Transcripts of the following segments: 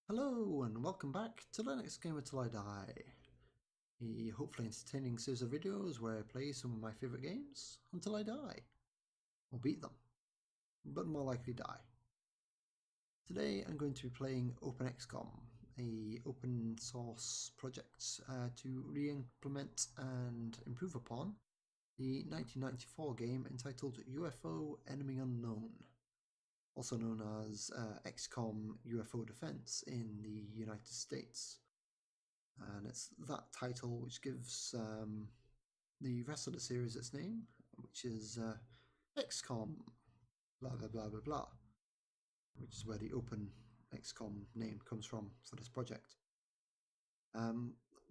Hello and welcome back to the next game until I die. A hopefully entertaining series of videos where I play some of my favourite games until I die. Or beat them, but more likely die. Today I'm going to be playing OpenXcom, a open source project to re-implement and improve upon the 1994 game entitled UFO Enemy Unknown, also known as XCOM UFO Defense in the United States. And it's that title which gives the rest of the series its name, which is XCOM blah blah blah blah blah, which is where the Open XCOM name comes from for this project.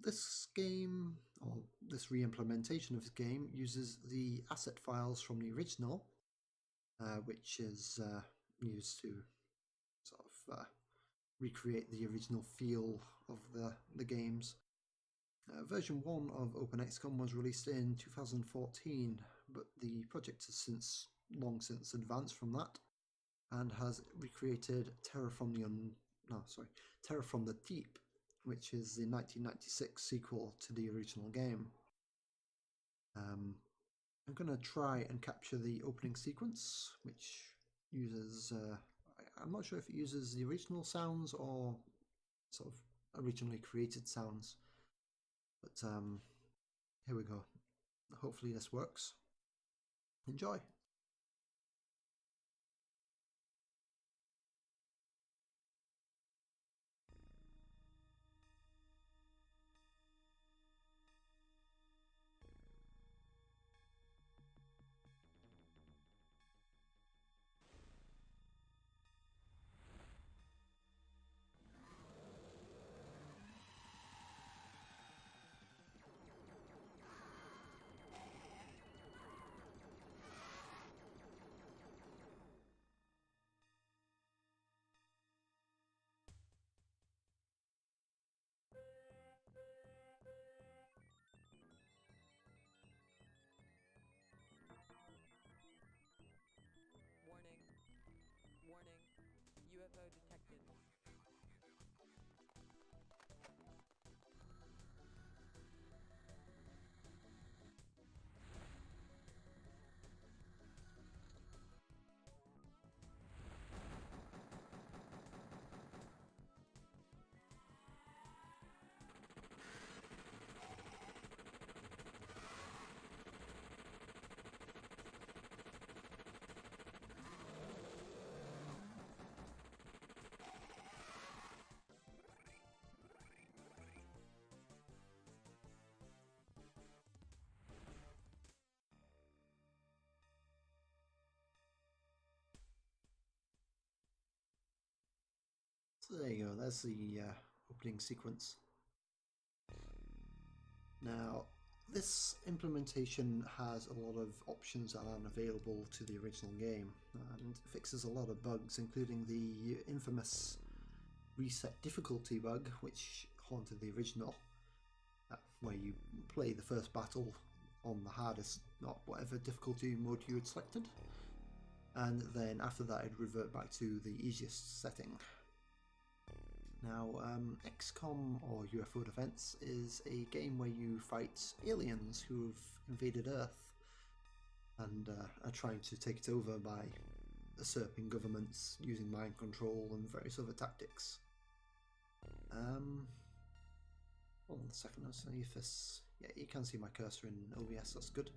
This game, or this re-implementation of the game, uses the asset files from the original, which is used to sort of recreate the original feel of the games. Version 1 of OpenXcom was released in 2014, but the project has long since advanced from that and has recreated Terror from the Deep, which is the 1996 sequel to the original game. I'm going to try and capture the opening sequence, which uses, I'm not sure if it uses the original sounds or sort of originally created sounds. But here we go. Hopefully this works. Enjoy. Warning. Warning. UFO detected. So there you go, there's the opening sequence. Now, this implementation has a lot of options that aren't available to the original game and fixes a lot of bugs, including the infamous reset difficulty bug, which haunted the original, where you play the first battle on the hardest, not whatever difficulty mode you had selected, and then after that it'd revert back to the easiest setting. Now, XCOM or UFO Defense is a game where you fight aliens who have invaded Earth and are trying to take it over by usurping governments using mind control and various other tactics. Hold on a second, let's see if this... Yeah, you can see my cursor in OBS, that's good.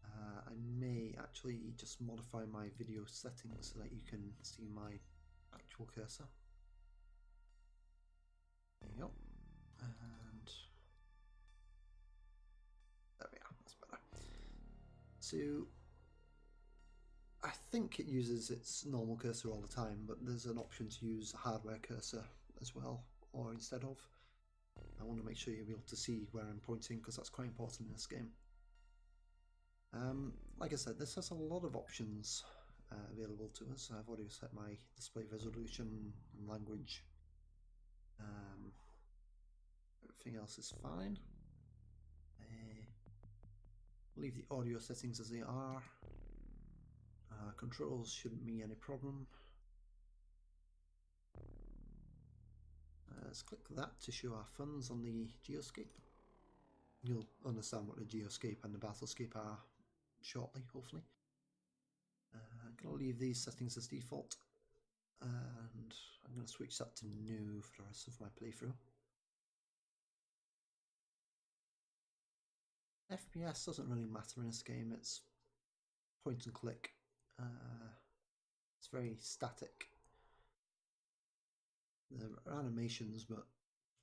I may actually just modify my video settings so that you can see my actual cursor. There you go. And there we are, that's better. So I think it uses its normal cursor all the time, but there's an option to use a hardware cursor as well, or instead of. I want to make sure you'll be able to see where I'm pointing because that's quite important in this game. Like I said, this has a lot of options available to us. I've already set my display resolution and language. Everything else is fine. Leave the audio settings as they are. Controls shouldn't be any problem. Let's click that to show our funds on the Geoscape. You'll understand what the Geoscape and the Battlescape are shortly, hopefully. I'm going to leave these settings as default, and I'm going to switch that to new for the rest of my playthrough. FPS doesn't really matter in this game, it's point and click. It's very static. There are animations, but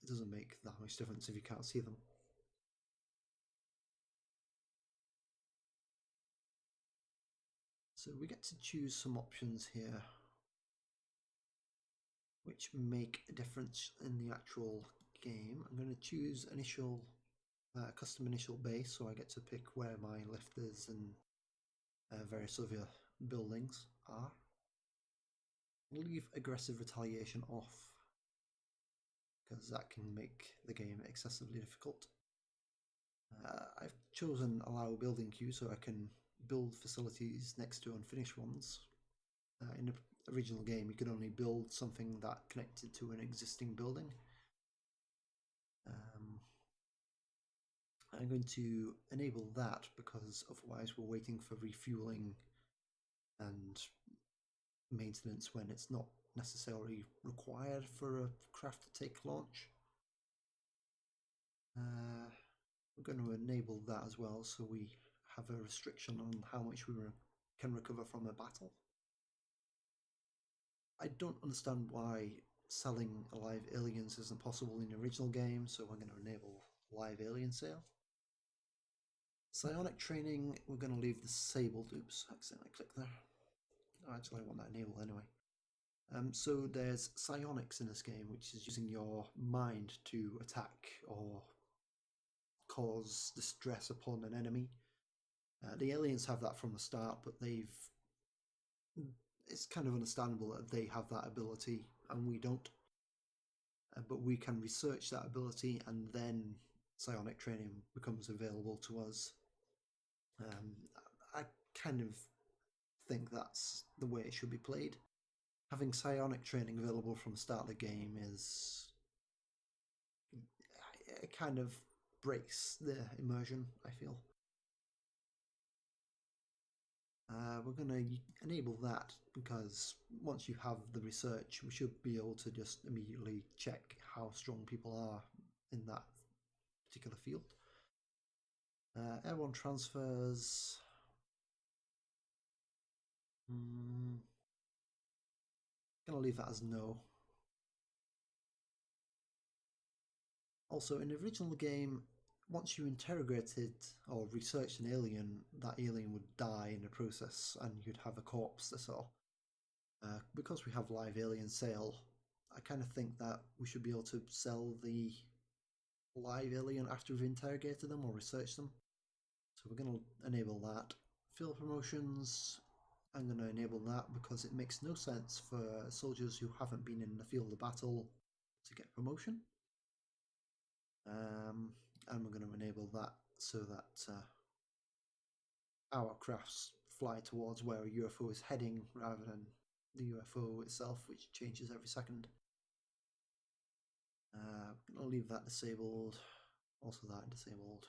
it doesn't make that much difference if you can't see them. So we get to choose some options here which make a difference in the actual game. I'm going to choose custom initial base, so I get to pick where my lift is and various other buildings are. I'll leave aggressive retaliation off because that can make the game excessively difficult. I've chosen allow building queue so I can build facilities next to unfinished ones. In the original game, you could only build something that connected to an existing building. I'm going to enable that because otherwise we're waiting for refueling and maintenance when it's not necessarily required for a craft to take launch. We're going to enable that as well, so we have a restriction on how much we can recover from a battle. I don't understand why selling live aliens isn't possible in the original game, so we're going to enable live alien sale. Psionic training, we're going to leave disabled. Oops, accidentally clicked there. Oh, actually, I want that enabled anyway. So there's psionics in this game, which is using your mind to attack or cause distress upon an enemy. The aliens have that from the start, but it's kind of understandable that they have that ability and we don't. But we can research that ability and then psionic training becomes available to us. I kind of think that's the way it should be played. Having psionic training available from the start of the game it kind of breaks the immersion, I feel. We're going to enable that because once you have the research, we should be able to just immediately check how strong people are in that particular field. Airborne transfers. I'm going to leave that as no. Also, in the original game, once you interrogated or researched an alien, that alien would die in the process and you'd have a corpse, that's all. Because we have live alien sale, I kind of think that we should be able to sell the live alien after we've interrogated them or researched them. So we're going to enable that. Field promotions, I'm going to enable that because it makes no sense for soldiers who haven't been in the field of battle to get promotion. And we're going to enable that so that our crafts fly towards where a UFO is heading rather than the UFO itself, which changes every second. I'm going to leave that disabled, also that disabled.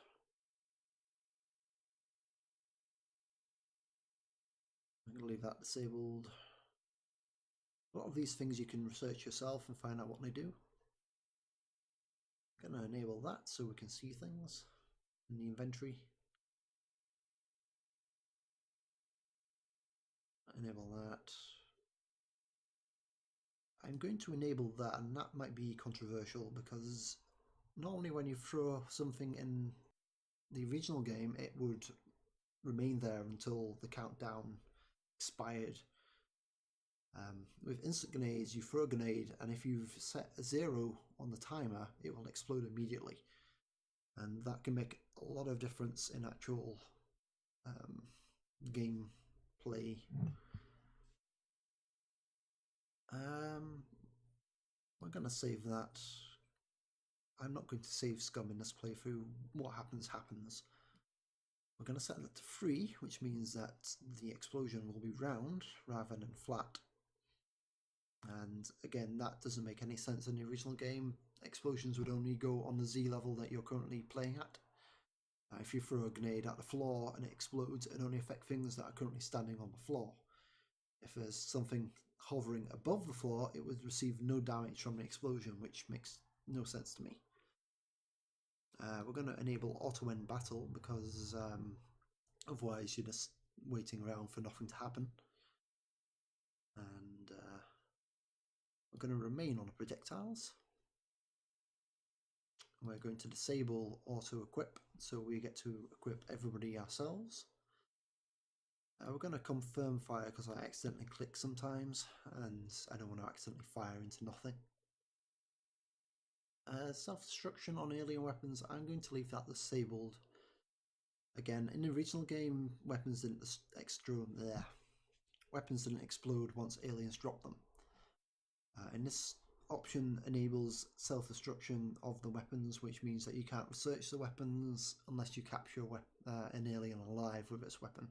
I'm going to leave that disabled. A lot of these things you can research yourself and find out what they do. I'm going to enable that so we can see things in the inventory. Enable that. I'm going to enable that, and that might be controversial because normally when you throw something in the original game, it would remain there until the countdown expired. With instant grenades, you throw a grenade, and if you've set a 0 on the timer, it will explode immediately. And that can make a lot of difference in actual game play. We're going to save that. I'm not going to save scum in this playthrough. What happens, happens. We're going to set that to 3, which means that the explosion will be round rather than flat. And again, that doesn't make any sense in the original game. explosions would only go on the Z level that you're currently playing at. If you throw a grenade at the floor and it explodes, it only affects things that are currently standing on the floor. If there's something hovering above the floor, it would receive no damage from the explosion, which makes no sense to me. We're going to enable auto-end battle because otherwise you're just waiting around for nothing to happen. And we're going to remain on the projectiles. We're going to disable auto-equip, so we get to equip everybody ourselves. We're going to confirm fire because I accidentally click sometimes, and I don't want to accidentally fire into nothing. Self-destruction on alien weapons, I'm going to leave that disabled. Again, in the original game, weapons didn't explode once aliens dropped them. And this option enables self-destruction of the weapons, which means that you can't research the weapons unless you capture an alien alive with its weapon.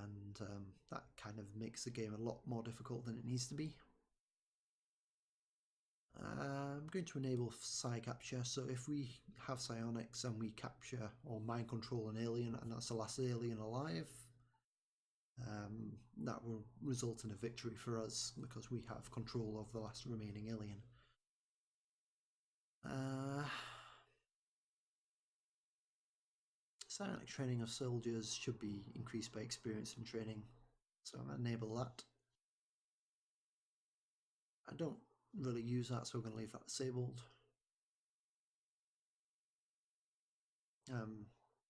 And that kind of makes the game a lot more difficult than it needs to be. I'm going to enable psi capture, so if we have psionics and we capture or mind control an alien and that's the last alien alive, that will result in a victory for us because we have control of the last remaining alien. Psionic training of soldiers should be increased by experience and training, so I'm going to enable that. I don't really use that, so we're going to leave that disabled.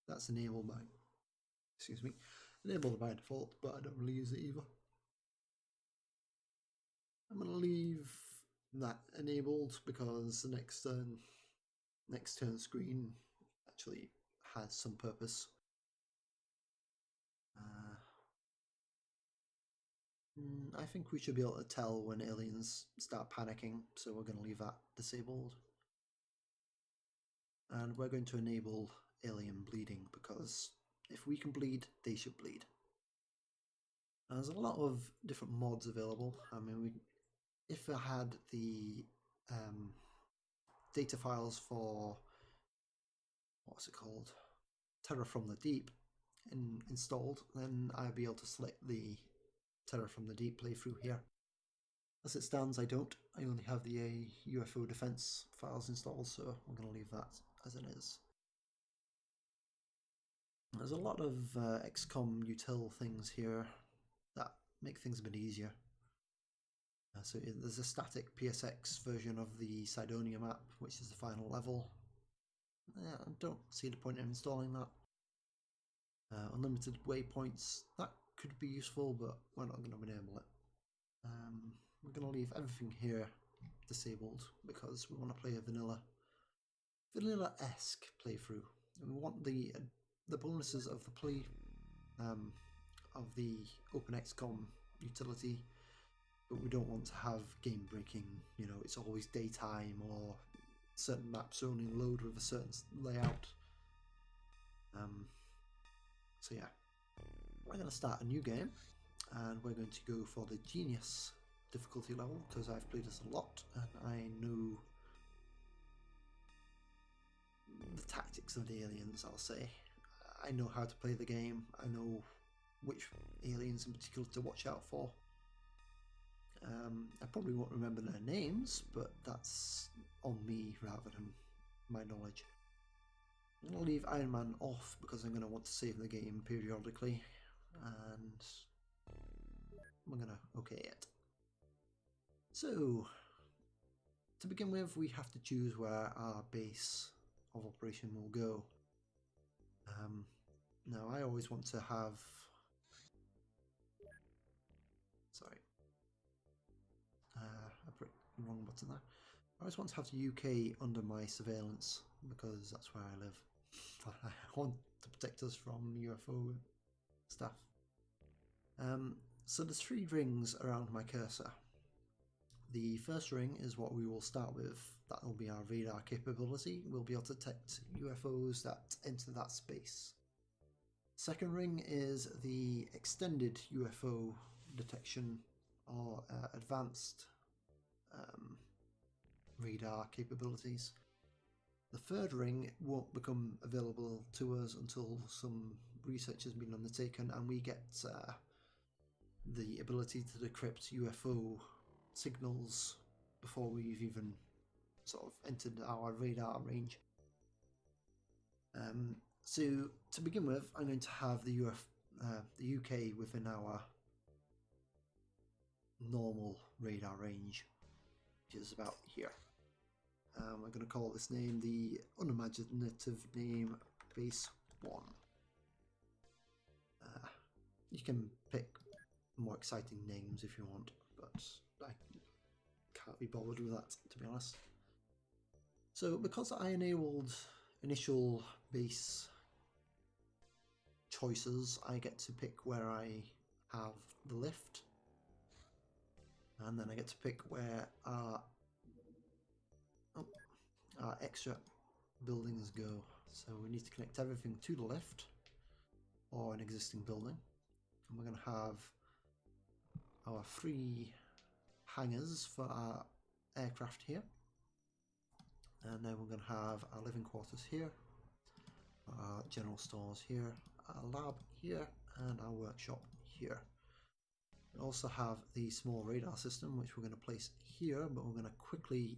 That's enabled by default, but I don't really use it either. I'm going to leave that enabled because the next turn screen actually has some purpose. I think we should be able to tell when aliens start panicking, so we're going to leave that disabled. And we're going to enable alien bleeding because if we can bleed, they should bleed. There's a lot of different mods available. I mean, if I had the data files for what's it called, Terror from the Deep installed, then I'd be able to select the Terror from the Deep playthrough here. As it stands, I don't. I only have the UFO defense files installed, so I'm going to leave that as it is. There's a lot of XCOM util things here that make things a bit easier. So there's a static PSX version of the Cydonia map, which is the final level. I don't see the point in installing that. Unlimited waypoints, that could be useful, but we're not going to enable it. We're going to leave everything here disabled because we want to play a vanilla-esque playthrough. And we want the bonuses of the play of the OpenXcom utility, but we don't want to have game breaking. You know, it's always daytime or certain maps only load with a certain layout. So yeah, we're going to start a new game, and we're going to go for the Genius difficulty level because I've played this a lot and I know the tactics of the aliens. I'll say I know how to play the game. I know which aliens in particular to watch out for. I probably won't remember their names, but that's on me rather than my knowledge. I'm going to leave Iron Man off because I'm going to want to save the game periodically, and I'm going to OK it. So, to begin with, we have to choose where our base of operation will go. Now, I always want to have... Sorry. I put the wrong button there. I always want to have the UK under my surveillance because that's where I live. I want to protect us from UFO stuff. So there's 3 rings around my cursor. The first ring is what we will start with. That will be our radar capability. We'll be able to detect UFOs that enter that space. Second ring is the extended UFO detection or advanced radar capabilities. The third ring won't become available to us until some research has been undertaken and we get the ability to decrypt UFO signals before we've even sort of entered our radar range. So to begin with, I'm going to have the UK within our normal radar range, which is about here. We're going to call this name the unimaginative name Base 1. You can pick more exciting names if you want, but I can't be bothered with that, to be honest. So because I enabled initial base choices, I get to pick where I have the lift, and then I get to pick where our extra buildings go. So we need to connect everything to the lift or an existing building, and we're going to have our 3 hangars for our aircraft here, and then we're going to have our living quarters here, our general stores here, our lab here, and our workshop here. We also have the small radar system, which we're going to place here, but we're going to quickly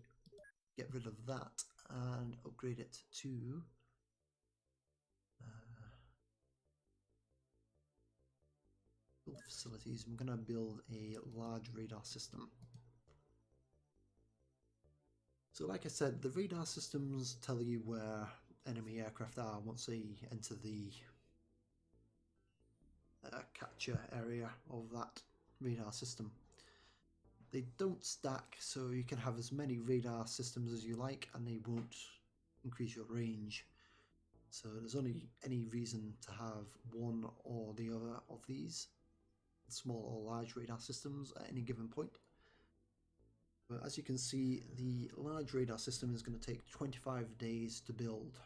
get rid of that and upgrade it to build facilities. I'm going to build a large radar system. So like I said, the radar systems tell you where enemy aircraft are once they enter the capture area of that radar system. They don't stack, so you can have as many radar systems as you like and they won't increase your range. So there's only any reason to have one or the other of these, small or large radar systems, at any given point. But as you can see, the large radar system is going to take 25 days to build.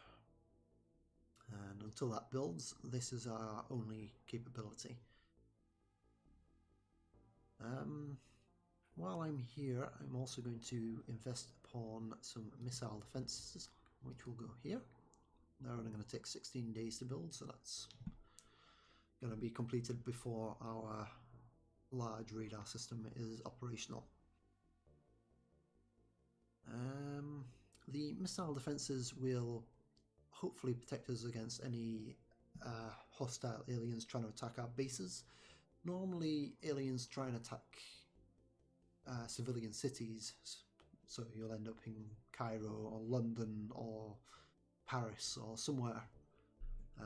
And until that builds, this is our only capability. While I'm here, I'm also going to invest upon some missile defences, which will go here. They're only going to take 16 days to build, so that's going to be completed before our large radar system is operational. The missile defences will hopefully protect us against any hostile aliens trying to attack our bases. Normally aliens try and attack civilian cities, so you'll end up in Cairo or London or Paris or somewhere,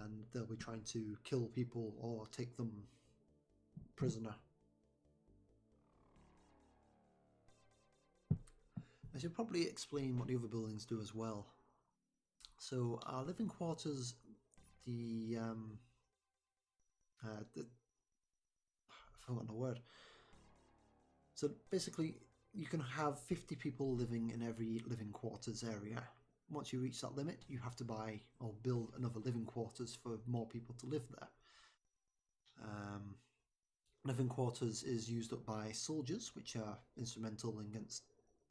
and they'll be trying to kill people or take them prisoner. I should probably explain what the other buildings do as well. So our living quarters, I've forgotten the word. So basically, you can have 50 people living in every living quarters area. Once you reach that limit, you have to buy or build another living quarters for more people to live there. Living quarters is used up by soldiers, which are instrumental against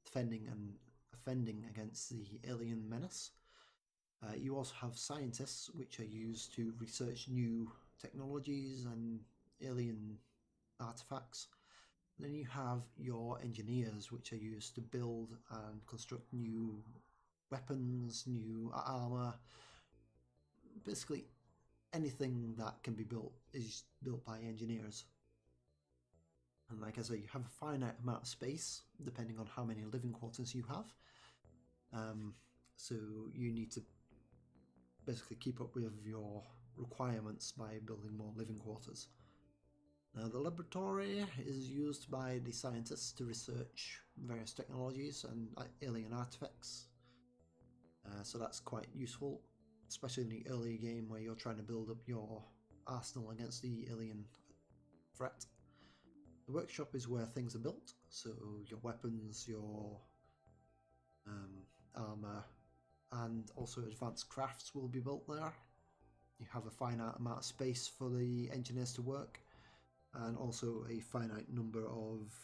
defending and offending against the alien menace. You also have scientists, which are used to research new technologies and alien artifacts. Then you have your engineers, which are used to build and construct new weapons, new armor. Basically, anything that can be built is built by engineers. And like I say, you have a finite amount of space, depending on how many living quarters you have. So you need to basically keep up with your requirements by building more living quarters. Now, the laboratory is used by the scientists to research various technologies and alien artifacts. So that's quite useful, especially in the early game where you're trying to build up your arsenal against the alien threat. The workshop is where things are built, so your weapons, your armor, and also advanced crafts will be built there. You have a finite amount of space for the engineers to work, and also a finite number of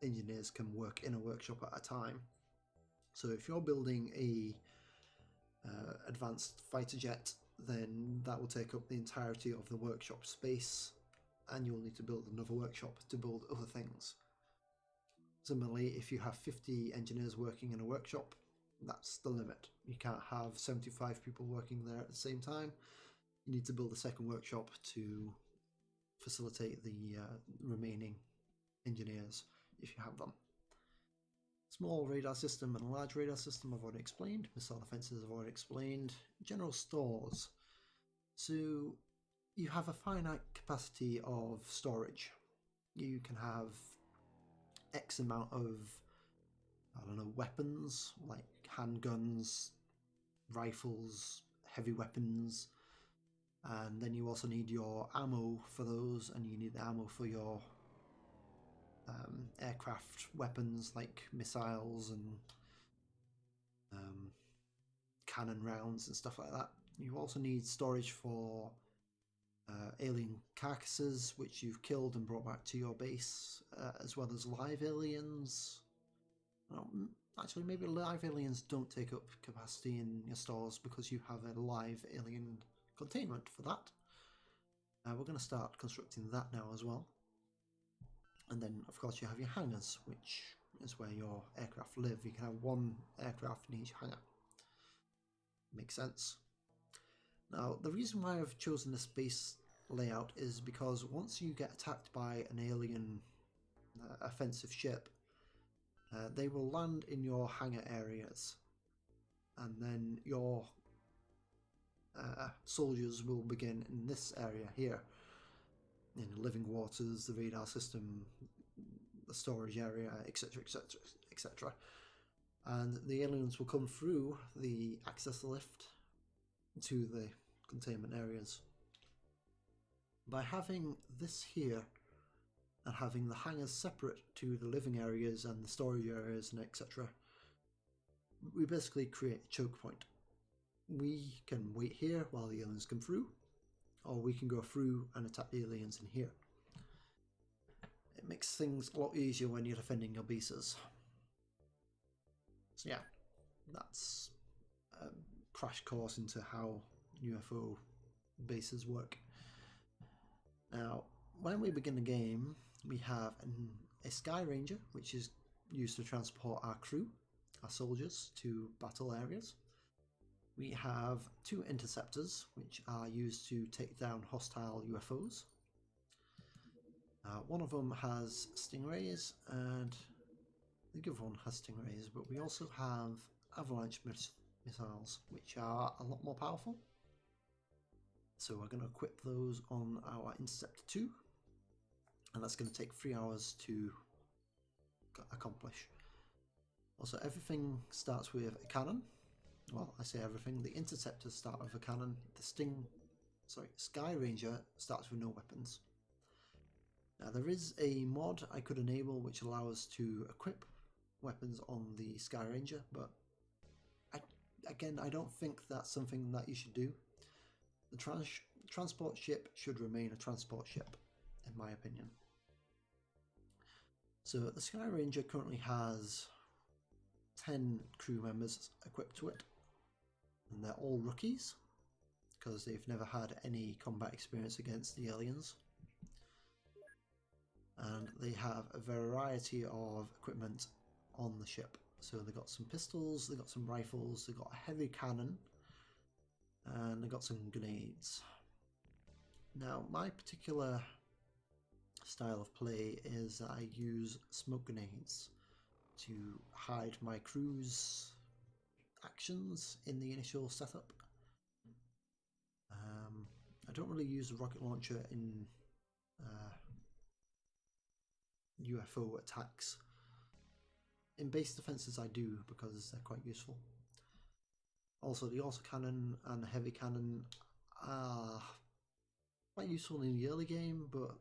engineers can work in a workshop at a time. So if you're building a advanced fighter jet, then that will take up the entirety of the workshop space, and you'll need to build another workshop to build other things. Similarly, if you have 50 engineers working in a workshop, that's the limit. You can't have 75 people working there at the same time. You need to build a second workshop to facilitate the remaining engineers if you have them. Small radar system and a large radar system I've already explained. Missile defences I've already explained. General stores. So you have a finite capacity of storage. You can have X amount of, I don't know, weapons like handguns, rifles, heavy weapons, and then you also need your ammo for those, and you need the ammo for your aircraft weapons like missiles and cannon rounds and stuff like that. You also need storage for alien carcasses which you've killed and brought back to your base, as well as live aliens. Well, actually, maybe live aliens don't take up capacity in your stores because you have a live alien containment for that. We're going to start constructing that now as well. And then, of course, you have your hangars, which is where your aircraft live. You can have one aircraft in each hangar. Makes sense. Now, the reason why I've chosen this base layout is because once you get attacked by an alien offensive ship, they will land in your hangar areas, and then your soldiers will begin in this area here, in the living quarters, the radar system, the storage area, etc, etc, etc. And the aliens will come through the access lift to the containment areas. By having this here and having the hangars separate to the living areas and the storage areas and etc, we basically create a choke point. We can wait here while the aliens come through, or we can go through and attack the aliens in here. It makes things a lot easier when you're defending your bases. So yeah, that's a crash course into how UFO bases work. Now, when we begin the game, we have a Sky Ranger, which is used to transport our crew, our soldiers, to battle areas. We have two interceptors, which are used to take down hostile UFOs. One of them has stingrays, and the other one has stingrays, but we also have avalanche missiles, which are a lot more powerful. So we're going to equip those on our Interceptor 2, and that's going to take 3 hours to accomplish. Also, everything starts with a cannon. Well, I say everything. The Interceptors start with a cannon. The Sky Ranger starts with no weapons. Now, there is a mod I could enable which allows us to equip weapons on the Sky Ranger, but I don't think that's something that you should do. The transport ship should remain a transport ship, in my opinion. So the Sky Ranger currently has 10 crew members equipped to it, and they're all rookies because they've never had any combat experience against the aliens. And they have a variety of equipment on the ship. So they've got some pistols, they've got some rifles, they've got a heavy cannon, and they've got some grenades. Now, my particular style of play is that I use smoke grenades to hide my crew's actions in the initial setup. I don't really use the rocket launcher in UFO attacks. In base defenses I do, because they're quite useful. Also, the autocannon and the heavy cannon are quite useful in the early game, but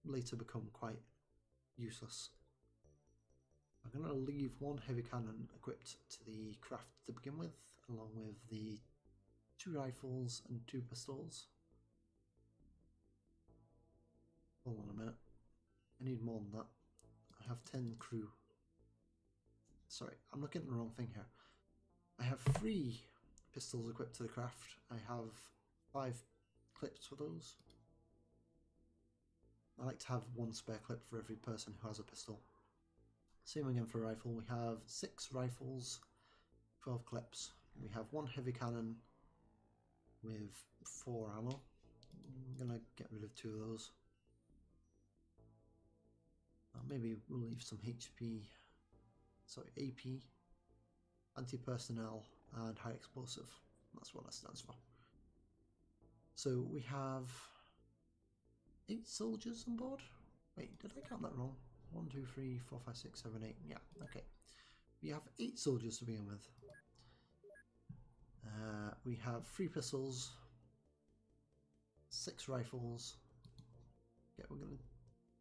later become quite useless. I'm going to leave one heavy cannon equipped to the craft to begin with, along with the 2 rifles and 2 pistols. Hold on a minute, I need more than that. I have 10 crew. sorry, I'm looking at the wrong thing here. I have 3 pistols equipped to the craft. I have 5 clips for those. I like to have 1 spare clip for every person who has a pistol. Same again for rifle. We have 6 rifles, 12 clips. We have 1 heavy cannon with 4 ammo. I'm gonna get rid of 2 of those. Maybe we'll leave some HP, sorry, AP, anti-personnel, and high explosive. That's what that stands for. So we have 8 soldiers on board. Wait, did I count that wrong? 1, 2, 3, 4, 5, 6, 7, 8. Yeah, okay. We have 8 soldiers to begin with. We have 3 pistols, 6 rifles. Yeah, we're going to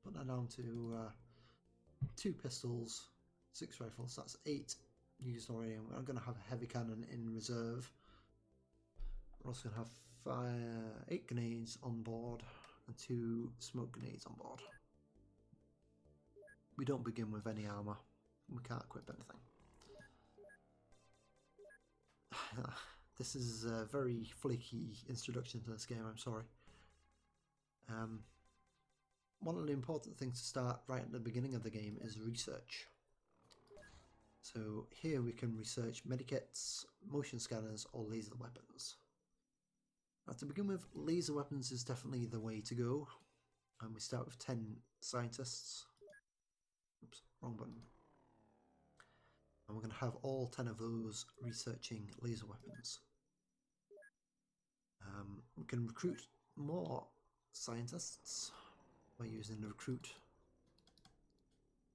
put that down to 2 pistols, 6 rifles. That's 8 used already. And we're going to have a heavy cannon in reserve. We're also going to have 8 grenades on board and 2 smoke grenades on board. We don't begin with any armor. We can't equip anything. This is a very flaky introduction to this game, I'm sorry. One of the important things to start right at the beginning of the game is research. So here we can research medikits, motion scanners, or laser weapons. Now to begin with, laser weapons is definitely the way to go. And we start with 10 scientists. Oops, wrong button. And we're going to have all 10 of those researching laser weapons. We can recruit more scientists by using the recruit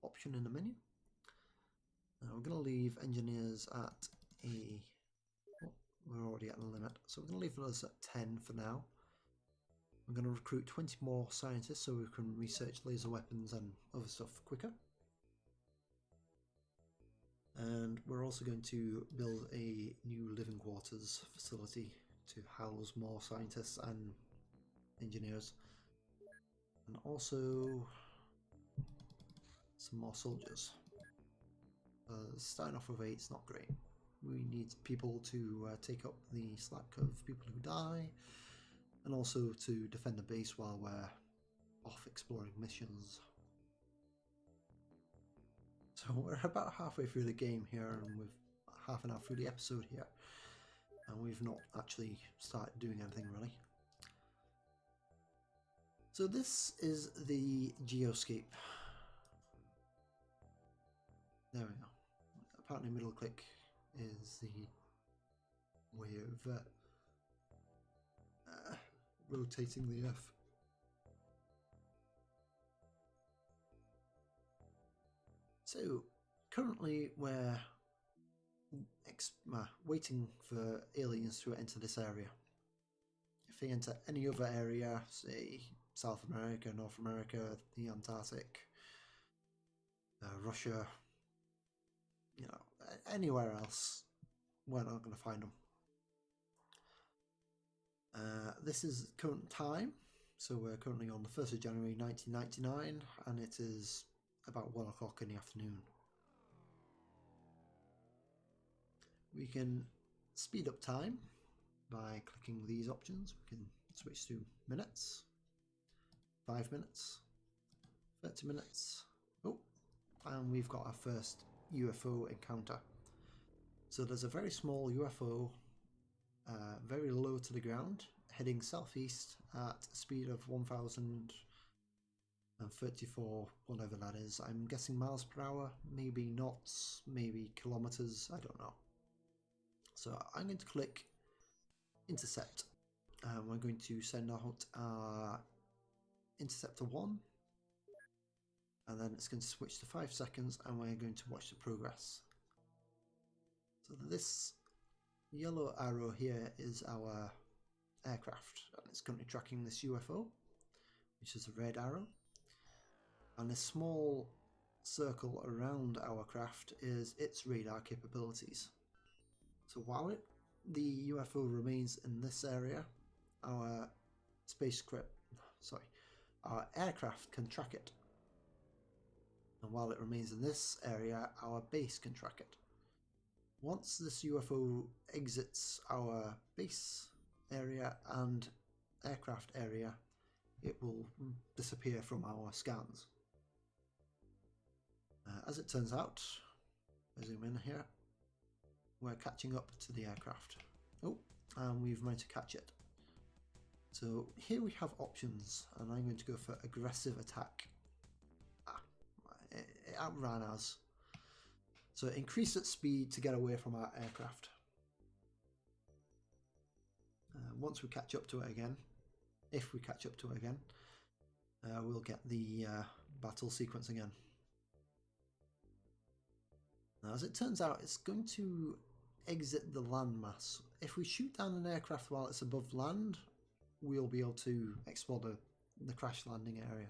option in the menu. We're going to leave engineers at a... Oh, we're already at the limit, so we're going to leave those at 10 for now. We're going to recruit 20 more scientists so we can research laser weapons and other stuff quicker. And we're also going to build a new living quarters facility to house more scientists and engineers, and also some more soldiers. Starting off with 8 is not great. We need people to take up the slack of people who die, and also to defend the base while we're off exploring missions. So we're about halfway through the game here, and we've half an hour through the episode here, and we've not actually started doing anything really. So this is the Geoscape. There we go. Apparently middle click is the way of rotating the Earth. So currently we're waiting for aliens to enter this area. If they enter any other area, say South America, North America, the Antarctic, Russia, you know, anywhere else, we're not going to find them. This is current time, so we're currently on the 1st of January 1999, and it is about 1 o'clock in the afternoon. We can speed up time by clicking these options. We can switch to minutes, 5 minutes, 30 minutes. Oh, and we've got our first UFO encounter. So there's a very small UFO, very low to the ground, heading southeast at a speed of 1,034, whatever that is. I'm guessing miles per hour, maybe knots, maybe kilometers, I don't know. So I'm going to click intercept. We're going to send out our interceptor 1, and then it's going to switch to 5 seconds, and we're going to watch the progress. So this yellow arrow here is our aircraft, and it's currently tracking this UFO, which is a red arrow, and this small circle around our craft is its radar capabilities. So while the UFO remains in this area, our our aircraft can track it. And while it remains in this area, our base can track it. Once this UFO exits our base area and aircraft area, it will disappear from our scans. As it turns out, I zoom in here, we're catching up to the aircraft. Oh, and we've managed to catch it. So here we have options, and I'm going to go for aggressive attack. It outran us. So increase its speed to get away from our aircraft. Once we catch up to it again, if we catch up to it again, we'll get the battle sequence again. Now, as it turns out, it's going to exit the landmass. If we shoot down an aircraft while it's above land, we'll be able to explore the crash landing area.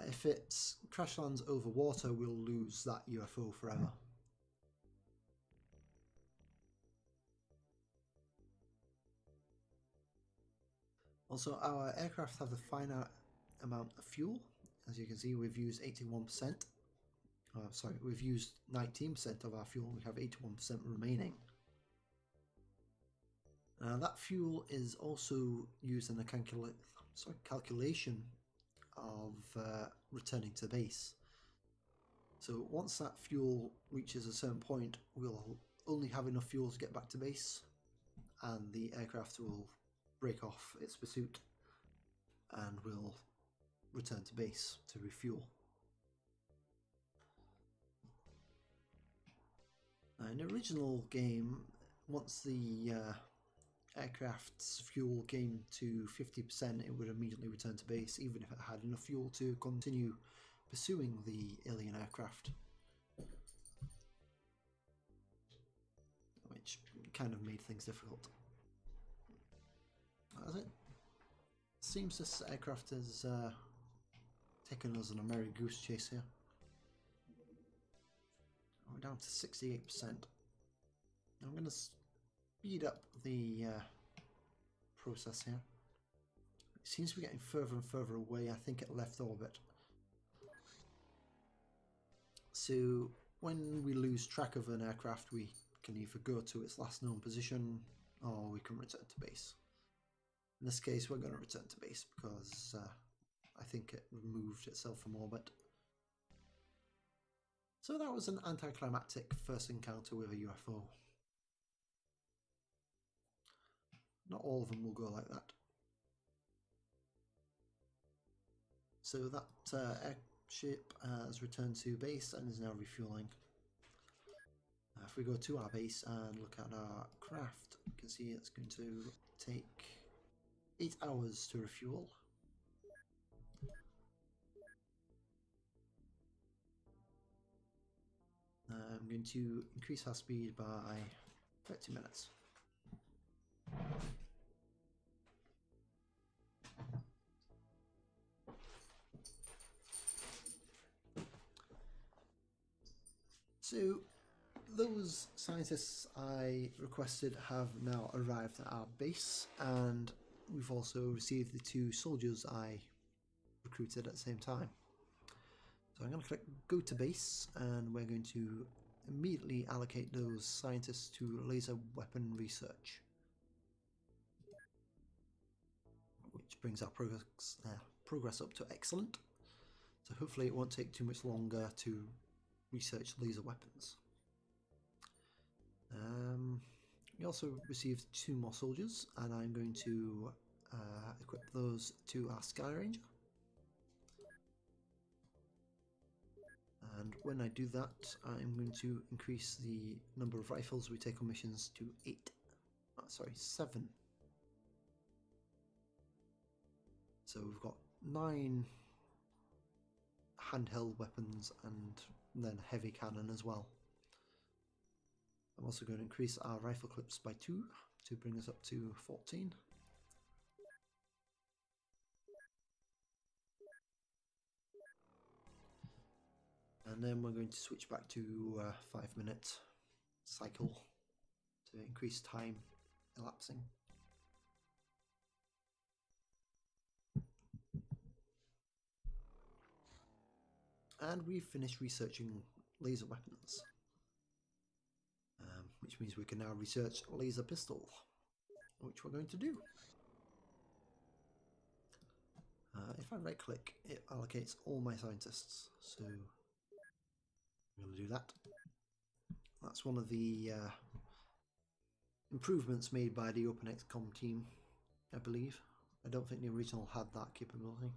If it crash lands over water, we'll lose that UFO forever. Also, our aircraft have a finite amount of fuel. As you can see, we've used 81%. Sorry, we've used 19% of our fuel. We have 81% remaining. That fuel is also used in the calculation of returning to base. So once that fuel reaches a certain point, we'll only have enough fuel to get back to base, and the aircraft will break off its pursuit and will return to base to refuel. In the original game, once the aircraft's fuel came to 50%, it would immediately return to base, even if it had enough fuel to continue pursuing the alien aircraft, which kind of made things difficult. As it seems, this aircraft is taking us on a merry goose chase here. We're down to 68%. I'm going to speed up the process here. It seems to be getting further and further away. I think it left orbit. So when we lose track of an aircraft, we can either go to its last known position or we can return to base. In this case, we're going to return to base because I think it removed itself from orbit. So that was an anticlimactic first encounter with a UFO. Not all of them will go like that. So that airship has returned to base and is now refueling. If we go to our base and look at our craft, you can see it's going to take 8 hours to refuel. I'm going to increase our speed by 30 minutes. So those scientists I requested have now arrived at our base, and we've also received the 2 soldiers I recruited at the same time. So I'm going to click go to base, and we're going to immediately allocate those scientists to laser weapon research, which brings our progress up to excellent. So hopefully it won't take too much longer to research laser weapons. We also received 2 more soldiers, and I'm going to equip those to our Sky Ranger. And when I do that, I'm going to increase the number of rifles we take on missions to 7. So we've got 9 handheld weapons and then a heavy cannon as well. I'm also going to increase our rifle clips by 2 to bring us up to 14. And then we're going to switch back to 5-minute cycle to increase time elapsing. And we've finished researching laser weapons, which means we can now research laser pistol, which we're going to do. If I right click, it allocates all my scientists, so I'm going to do that. That's one of the improvements made by the OpenXcom team, I believe. I don't think the original had that capability.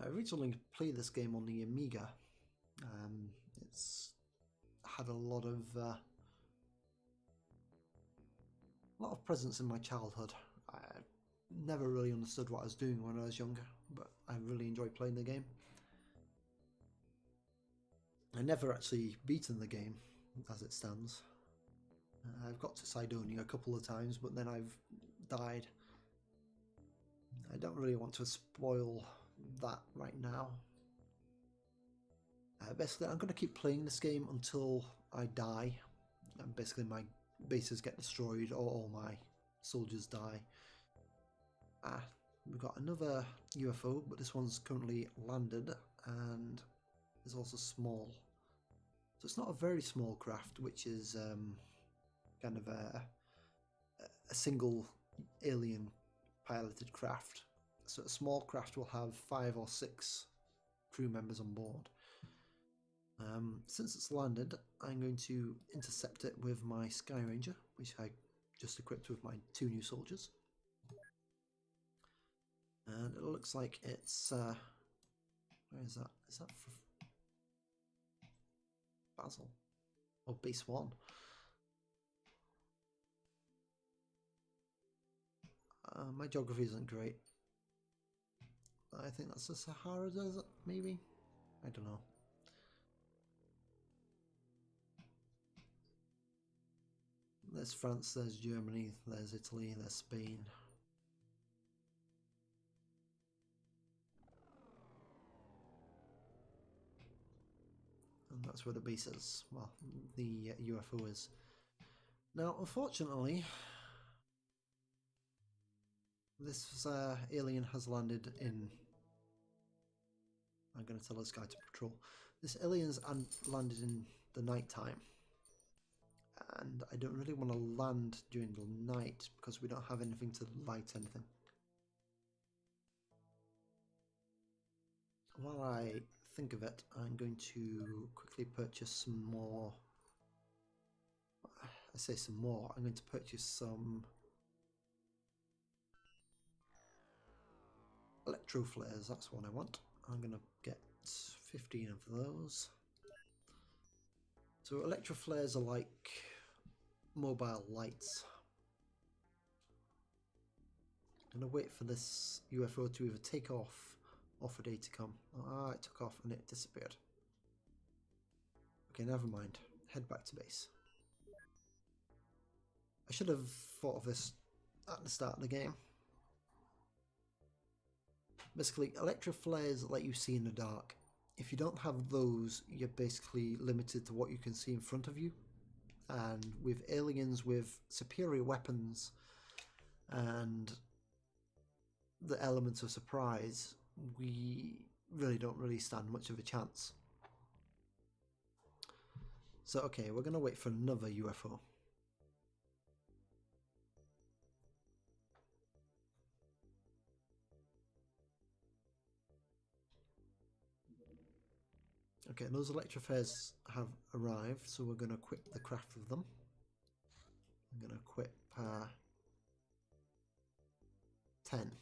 I originally played this game on the Amiga. It's had a lot of presence in my childhood. I never really understood what I was doing when I was younger, but I really enjoyed playing the game. I never actually beaten the game as it stands. I've got to Cydonia a couple of times, but then I've died. I don't really want to spoil that right now. Basically, I'm going to keep playing this game until I die. And basically, my bases get destroyed or all my soldiers die. We've got another UFO, but this one's currently landed and is also small. So it's not a very small craft, which is kind of a single alien piloted craft. So a small craft will have 5 or 6 crew members on board. Since it's landed, I'm going to intercept it with my Sky Ranger, which I just equipped with my 2 new soldiers. And it looks like it's where is that? Is that for Basel or base 1? My geography isn't great. I think that's the Sahara Desert, maybe? I don't know. There's France, there's Germany, there's Italy, there's Spain. And that's where the base is. Well, the UFO is. Now, unfortunately, this alien has landed in... I'm going to tell this guy to patrol. This alien's landed in the night time. And I don't really want to land during the night because we don't have anything to light anything. While I think of it, I'm going to quickly purchase some more. I say some more. I'm going to purchase some electro flares. That's what I want. I'm going to get 15 of those. So electro flares are like mobile lights. I'm going to wait for this UFO to either take off or for day to come. Ah, it took off and it disappeared. Okay, never mind. Head back to base. I should have thought of this at the start of the game. Basically, electro flares let you see in the dark. If you don't have those, you're basically limited to what you can see in front of you. And with aliens with superior weapons and the element of surprise, we really don't stand much of a chance. So okay, we're going to wait for another UFO. Okay, those electrophares have arrived, so we're going to equip the craft of them. I'm going to equip 10.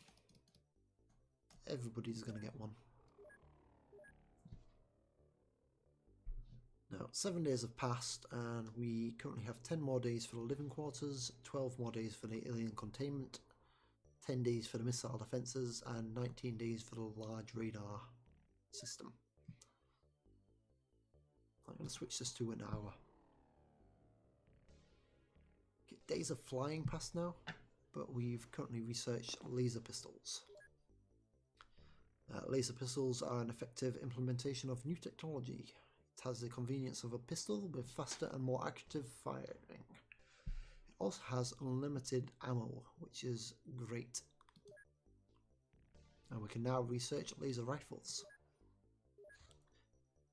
Everybody's going to get one. Now, 7 days have passed, and we currently have 10 more days for the living quarters, 12 more days for the alien containment, 10 days for the missile defences, and 19 days for the large radar system. I'm going to switch this to an hour. Okay, days of flying past now, but we've currently researched laser pistols. Laser pistols are an effective implementation of new technology. It has the convenience of a pistol with faster and more accurate firing. It also has unlimited ammo, which is great. And we can now research laser rifles.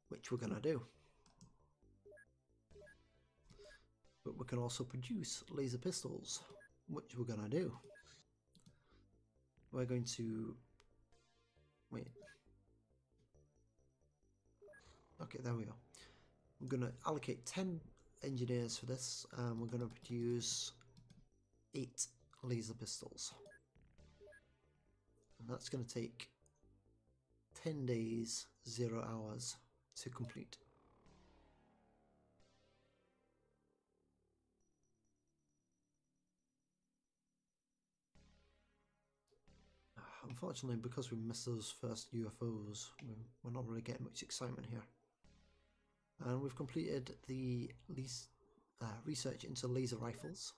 which we're going to do. But we can also produce laser pistols, which we're going to do. We're going to... wait. Okay, there we go. I'm going to allocate 10 engineers for this, and we're going to produce 8 laser pistols. And that's going to take 10 days, 0 hours to complete. Unfortunately, because we missed those first UFOs, we're not really getting much excitement here. And we've completed the research into laser rifles,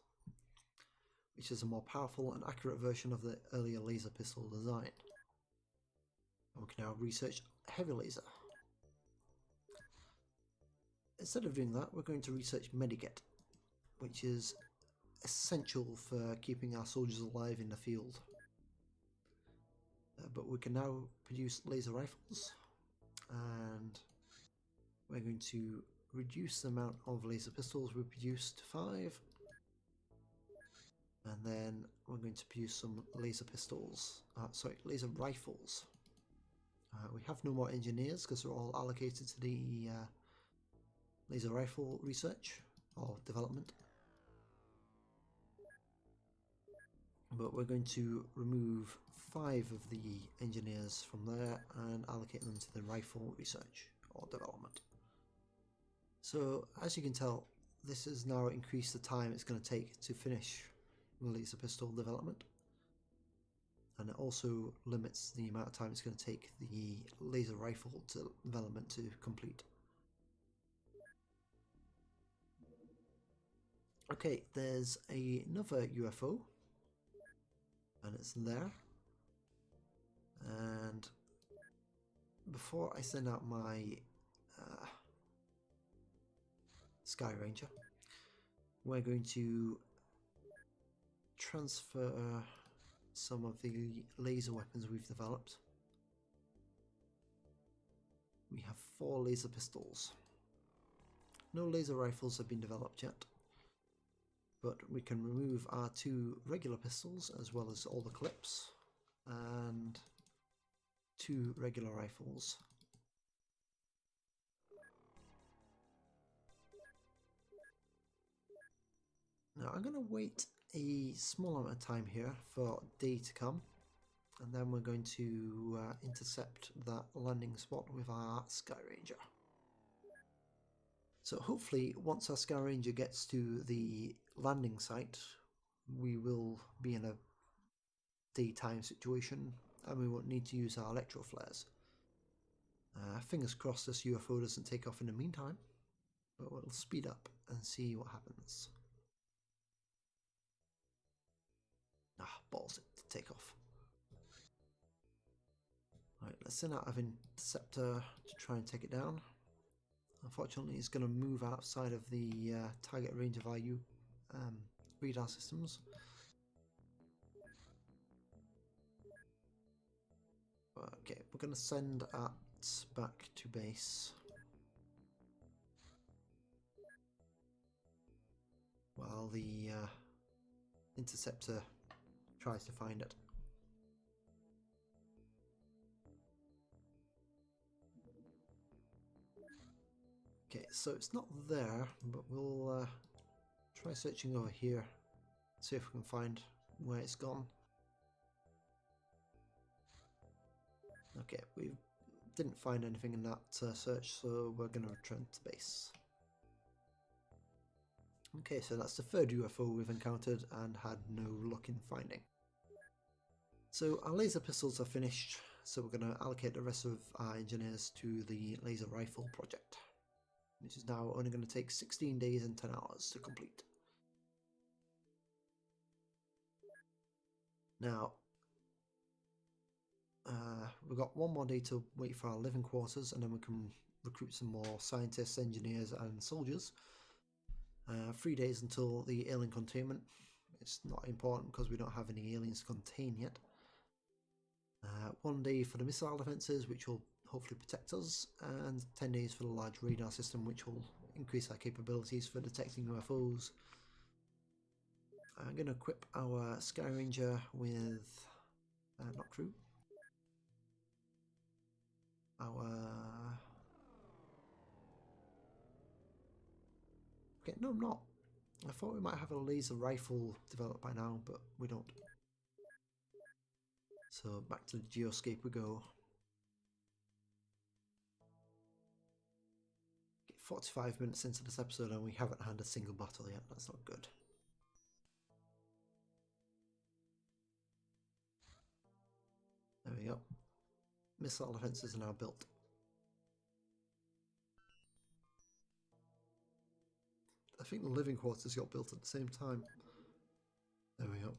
which is a more powerful and accurate version of the earlier laser pistol design. And we can now research heavy laser. Instead of doing that, we're going to research medikit, which is essential for keeping our soldiers alive in the field. But we can now produce laser rifles, and we're going to reduce the amount of laser pistols we produce to 5, and then we're going to produce some laser laser rifles. We have no more engineers because they're all allocated to the laser rifle research or development. But we're going to remove 5 of the engineers from there and allocate them to the rifle research or development. So as you can tell, this has now increased the time it's going to take to finish the laser pistol development, and it also limits the amount of time it's going to take the laser rifle development to complete. Okay, there's another UFO, and it's there. And before I send out my Sky Ranger, we're going to transfer some of the laser weapons we've developed. We have 4 laser pistols. No laser rifles have been developed yet, but we can remove our 2 regular pistols as well as all the clips, and 2 regular rifles. Now I'm going to wait a small amount of time here for day to come, and then we're going to intercept that landing spot with our Sky Ranger. So hopefully once our Sky Ranger gets to the landing site, we will be in a daytime situation and we won't need to use our electro flares. Fingers crossed this UFO doesn't take off in the meantime, but we'll speed up and see what happens. Balls it to take off. Right, let's send out an interceptor to try and take it down. Unfortunately, it's going to move outside of the target range of our radar systems. Okay, we're going to send it back to base while the interceptor tries to find it. Okay, so it's not there, but we'll try searching over here, see if we can find where it's gone. Okay, we didn't find anything in that search, so we're going to return to base. Okay, so that's the 3rd UFO we've encountered and had no luck in finding. So our laser pistols are finished, so we're going to allocate the rest of our engineers to the laser rifle project, which is now only going to take 16 days and 10 hours to complete. Now, we've got 1 more day to wait for our living quarters, and then we can recruit some more scientists, engineers and soldiers. 3 days until the alien containment. It's not important because we don't have any aliens to contain yet. 1 day for the missile defences, which will hopefully protect us, and 10 days for the large radar system, which will increase our capabilities for detecting UFOs. I'm going to equip our Sky Ranger with not crew. Okay, no, I'm not. I thought we might have a laser rifle developed by now, but we don't. So back to the Geoscape we go. 45 minutes into this episode and we haven't had a single battle yet. That's not good. There we go. Missile defences are now built. I think the living quarters got built at the same time. There we go.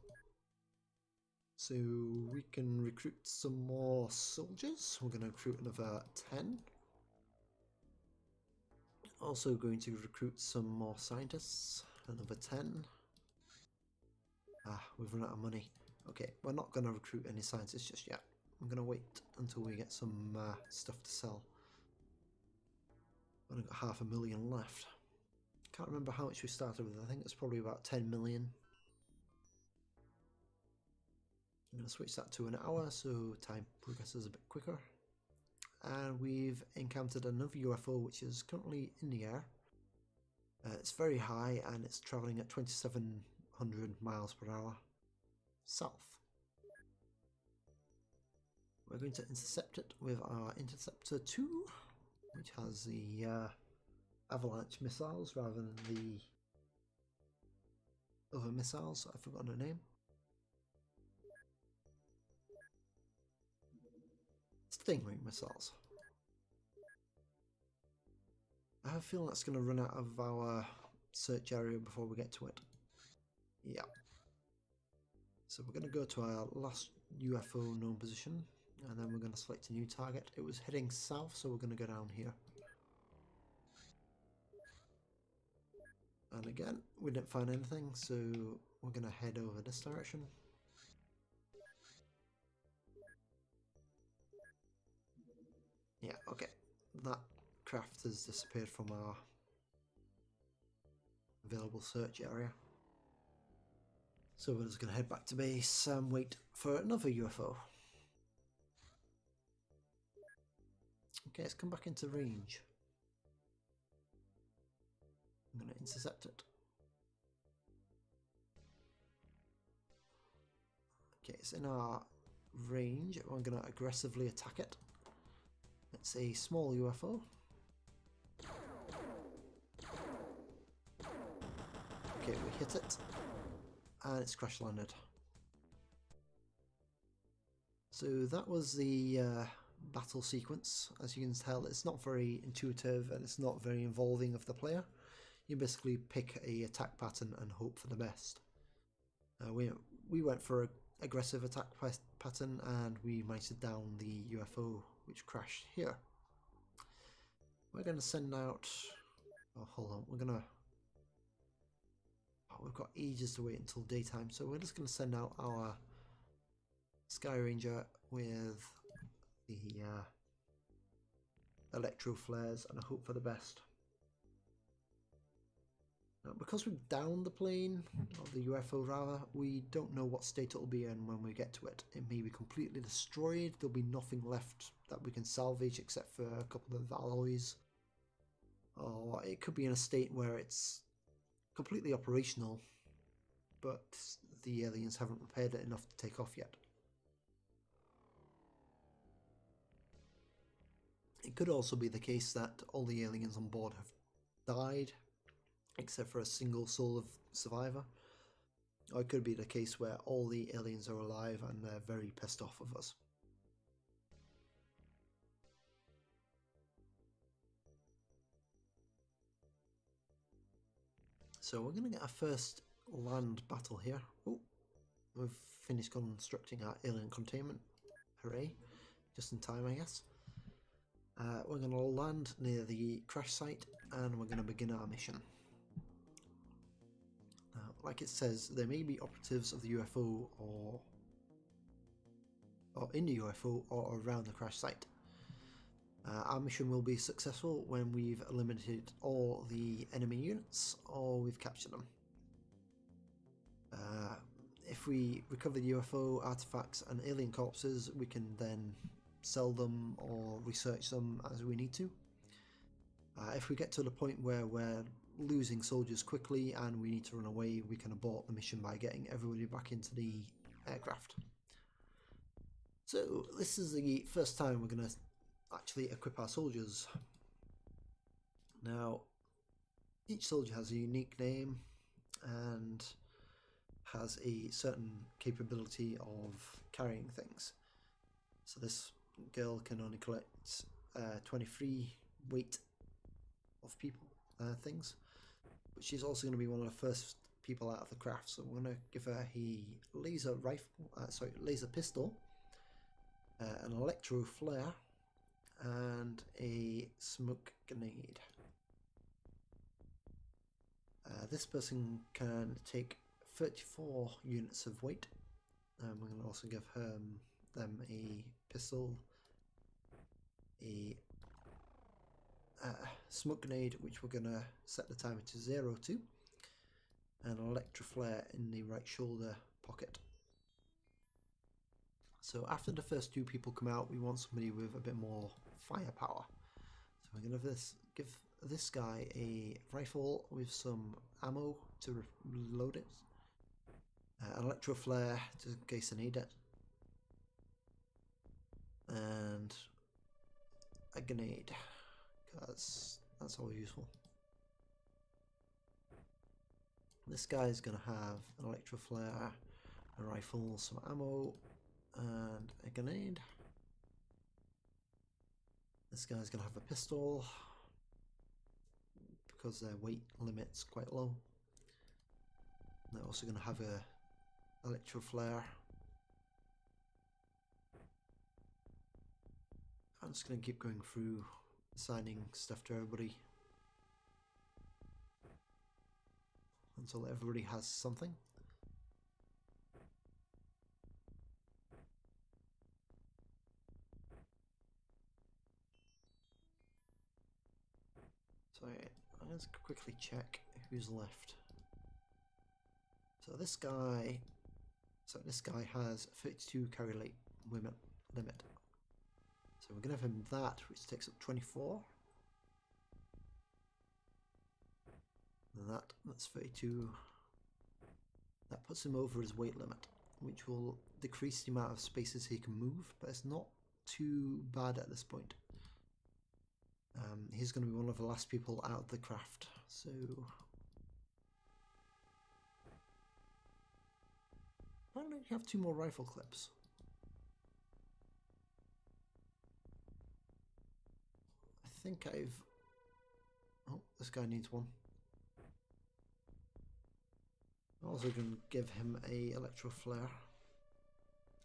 So we can recruit some more soldiers. We're going to recruit another 10. Also going to recruit some more scientists. Another 10. Ah, we've run out of money. Okay, we're not going to recruit any scientists just yet. I'm going to wait until we get some stuff to sell. We've only got 500,000 left. Can't remember how much we started with. I think it's probably about 10 million. I'm going to switch that to an hour so time progresses a bit quicker. And we've encountered another UFO which is currently in the air. It's very high and it's travelling at 2,700 miles per hour south. We're going to intercept it with our Interceptor 2, which has the avalanche missiles rather than the other missiles. I've forgotten the name. Stingray missiles. I have a feeling that's going to run out of our search area before we get to it. Yeah. So we're going to go to our last UFO known position, and then we're going to select a new target. It was heading south, so we're going to go down here. And again, we didn't find anything, so we're going to head over this direction. Yeah, okay. That craft has disappeared from our available search area. So we're just going to head back to base and wait for another UFO. Okay, let's come back into range. I'm going to intercept it. Okay, it's in our range. I'm going to aggressively attack it. It's a small UFO. Okay, we hit it. And it's crash landed. So that was the battle sequence. As you can tell, it's not very intuitive and it's not very involving of the player. You basically pick a attack pattern and hope for the best. We went for an aggressive attack pattern and we mited down the UFO which crashed here. We're going to send out... Oh, hold on. We're going to... Oh, we've got ages to wait until daytime, so we're just going to send out our Sky Ranger with the electro flares and I hope for the best. Now, because we've downed the plane, or the UFO rather, we don't know what state it will be in when we get to it. It may be completely destroyed, there'll be nothing left that we can salvage except for a couple of alloys. Or it could be in a state where it's completely operational, but the aliens haven't repaired it enough to take off yet. It could also be the case that all the aliens on board have died, except for a single soul of survivor. Or it could be the case where all the aliens are alive and they're very pissed off of us. So we're going to get our first land battle here. Oh, we've finished constructing our alien containment. Hooray. Just in time, I guess. We're going to land near the crash site and we're going to begin our mission. Like it says, there may be operatives of the UFO or in the UFO or around the crash site. Our mission will be successful when we've eliminated all the enemy units or we've captured them. If we recover the UFO artifacts and alien corpses, we can then sell them or research them as we need to. If we get to the point where we're losing soldiers quickly and we need to run away, we can abort the mission by getting everybody back into the aircraft. So this is the first time we're going to actually equip our soldiers. Now, each soldier has a unique name and has a certain capability of carrying things. So this girl can only collect 23 weight of people things, but she's also going to be one of the first people out of the craft. So we're going to give her a laser rifle, laser pistol, an electro flare, and a smoke grenade. This person can take 34 units of weight. We're going to also give them a pistol, a smoke grenade, which we're going to set the timer to 0 to, and an electro flare in the right shoulder pocket. So after the first two people come out, we want somebody with a bit more firepower. So we're going to give this guy a rifle with some ammo to reload it, an electro flare just in case I need it, and a grenade because that's always useful. This guy is going to have an electro flare, a rifle, some ammo, and a grenade. This guy's going to have a pistol because their weight limit's quite low. They're also going to have a electro flare. I'm just going to keep going through assigning stuff to everybody until everybody has something. So I'm going to quickly check who's left. So this guy has 32 carry limit. So we're going to have him that, which takes up 24. And that's 32. That puts him over his weight limit, which will decrease the amount of spaces he can move, but it's not too bad at this point. He's going to be one of the last people out of the craft, so why don't you have 2 more rifle clips? I think oh, this guy needs one. I'm also going to give him a electro flare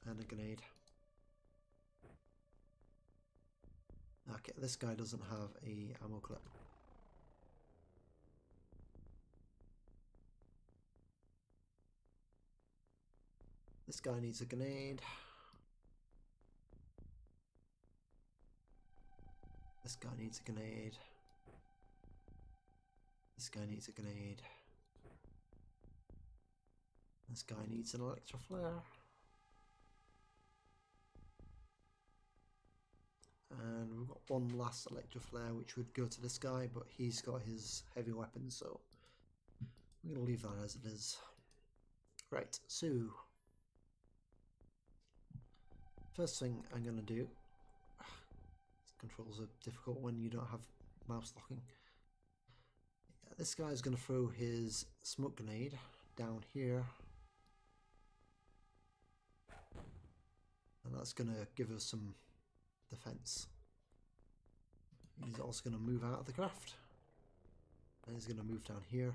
and a grenade. Okay, this guy doesn't have a ammo clip. This guy needs a grenade. This guy needs a grenade. This guy needs a grenade. This guy needs an electro flare. And we've got one last electro flare which would go to this guy, but he's got his heavy weapon, so we're going to leave that as it is. Right, so first thing I'm going to do, controls are difficult when you don't have mouse locking. This guy's going to throw his smoke grenade down here, and that's going to give us some defense. He's also going to move out of the craft, and he's going to move down here,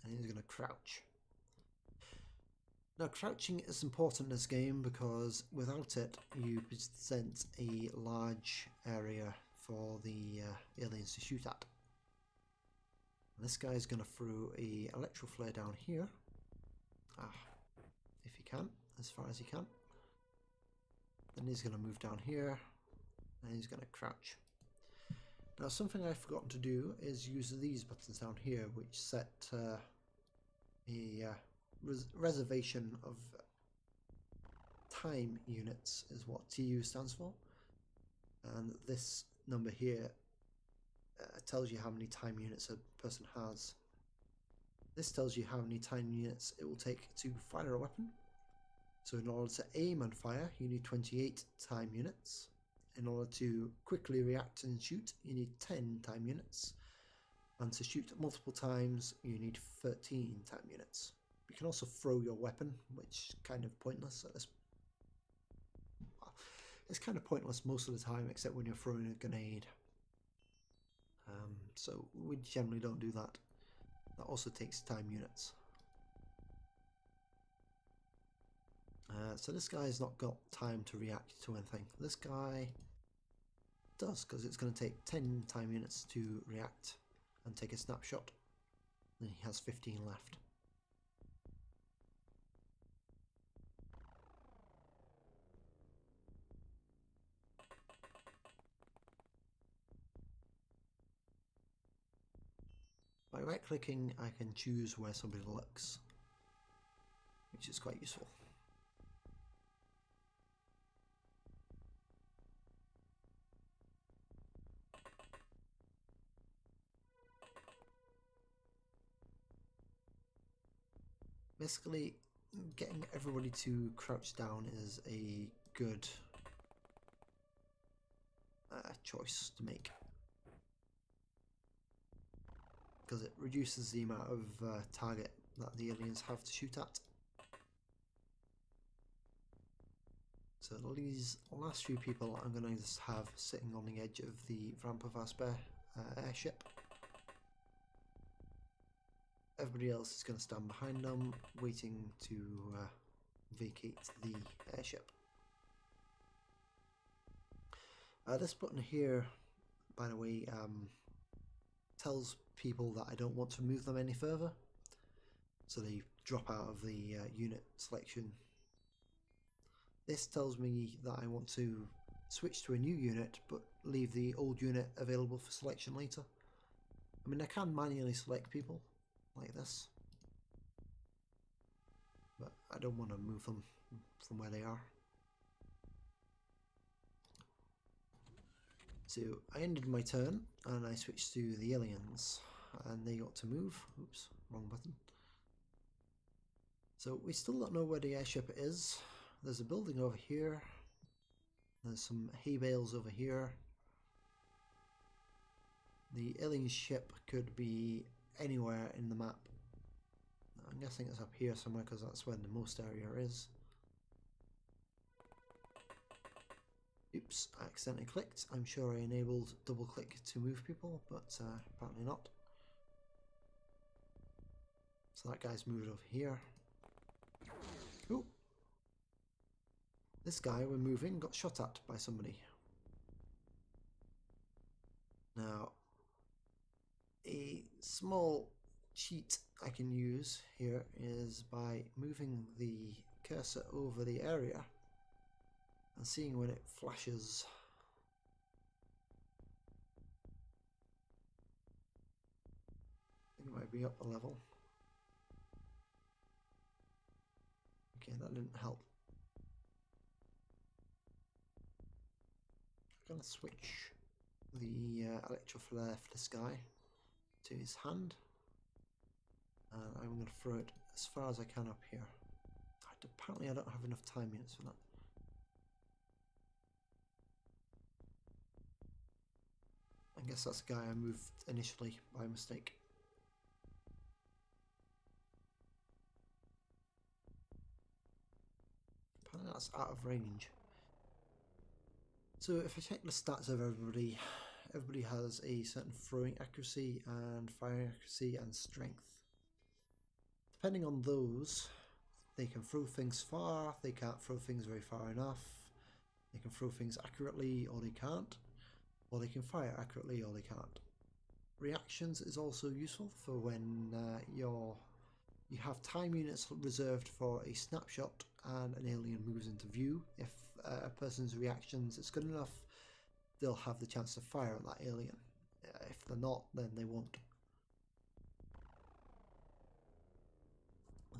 and he's going to crouch. Now, crouching is important in this game because without it you present a large area for the aliens to shoot at. And this guy is going to throw a electro flare down here, if he can, as far as he can. Then he's going to move down here, and he's going to crouch. Now, something I've forgotten to do is use these buttons down here, which set a reservation of time units, is what TU stands for. And this number here tells you how many time units a person has. This tells you how many time units it will take to fire a weapon. So in order to aim and fire, you need 28 time units. In order to quickly react and shoot, you need 10 time units. And to shoot multiple times, you need 13 time units. You can also throw your weapon, which is kind of pointless at this. Well, it's kind of pointless most of the time, except when you're throwing a grenade. So we generally don't do that. That also takes time units. So this guy's not got time to react to anything. This guy does, because it's going to take 10 time units to react and take a snapshot. And he has 15 left. By right clicking, I can choose where somebody looks, which is quite useful. Basically, getting everybody to crouch down is a good choice to make, because it reduces the amount of target that the aliens have to shoot at. So these last few people I'm going to just have sitting on the edge of the ramp of our spare airship. Everybody else is going to stand behind them, waiting to vacate the airship. This button here, by the way, tells people that I don't want to move them any further, so they drop out of the unit selection. This tells me that I want to switch to a new unit, but leave the old unit available for selection later. I mean, I can manually select people like this, but I don't want to move them from where they are. So I ended my turn and I switched to the aliens, and they got to move. Oops, wrong button. So we still don't know where the airship is. There's a building over here. There's some hay bales over here. The alien ship could be anywhere in the map. I'm guessing it's up here somewhere, because that's where the most area is. Oops, I accidentally clicked. I'm sure I enabled double click to move people, but apparently not. So that guy's moved over here. Ooh. This guy we're moving got shot at by somebody. Now, a small cheat I can use here is by moving the cursor over the area and seeing when it flashes. I think it might be up a level. Okay, that didn't help. I'm going to switch the electroflare for this guy to his hand, and I'm going to throw it as far as I can up here. Apparently I don't have enough time units for that. I guess that's the guy I moved initially by mistake. Apparently that's out of range. So if I check the stats of everybody, everybody has a certain throwing accuracy and firing accuracy and strength. Depending on those, they can throw things far, they can't throw things very far enough, they can throw things accurately or they can't, or they can fire accurately or they can't. Reactions is also useful for when you have time units reserved for a snapshot and an alien moves into view. If a person's reactions is good enough, they'll have the chance to fire at that alien. If they're not, then they won't.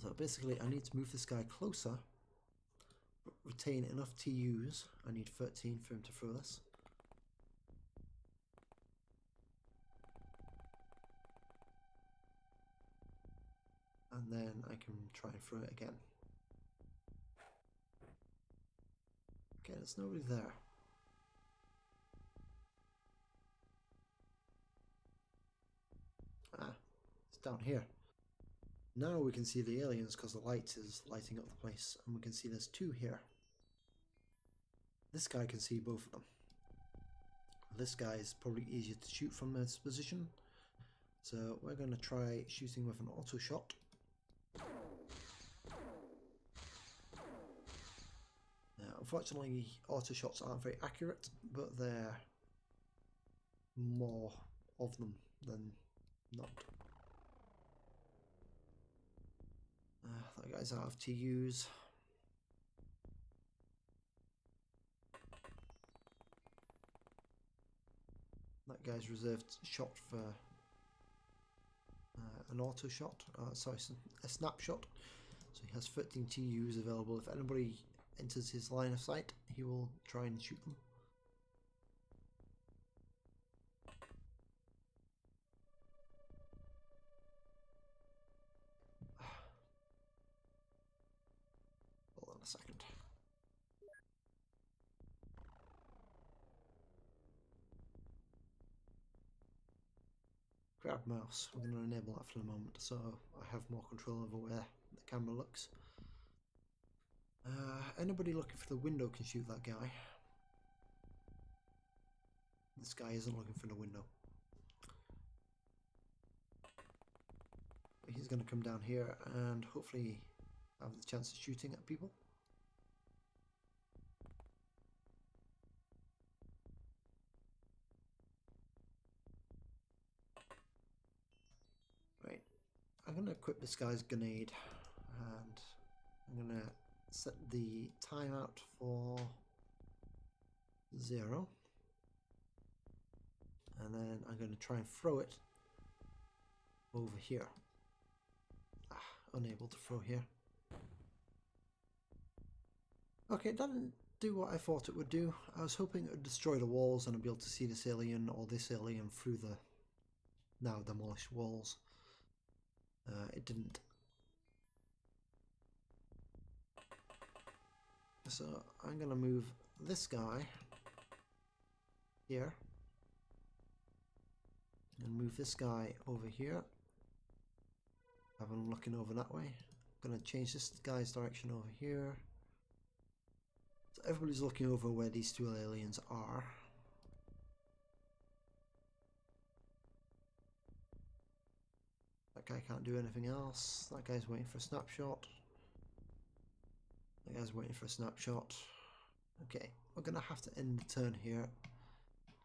So basically I need to move this guy closer, but retain enough TUs. I need 13 for him to throw this. And then I can try and throw it again. Okay, there's nobody there. Ah, it's down here. Now we can see the aliens because the light is lighting up the place, and we can see there's two here. This guy can see both of them. This guy is probably easier to shoot from this position, so we're going to try shooting with an auto shot. Unfortunately, auto shots aren't very accurate, but they're more of them than not. That guy's out of TUs. That guy's reserved shot for an auto shot. Sorry, a snapshot. So he has 13 TUs available. If anybody enters his line of sight, he will try and shoot them. Hold on a second. Grab mouse. We're going to enable that for the moment, so I have more control over where the camera looks. Anybody looking for the window can shoot that guy. This guy isn't looking for the window. He's going to come down here and hopefully have the chance of shooting at people. Right, I'm going to equip this guy's grenade and I'm going to set the timeout for 0. And then I'm going to try and throw it over here. Unable to throw here. Okay, it didn't do what I thought it would do. I was hoping it would destroy the walls and I'd be able to see this alien or this alien through the now demolished walls. It didn't. So I'm going to move this guy here and move this guy over here. Have him looking over that way. I'm going to change this guy's direction over here. So everybody's looking over where these two aliens are. That guy can't do anything else. That guy's waiting for a snapshot. That guy's waiting for a snapshot. Okay, we're going to have to end the turn here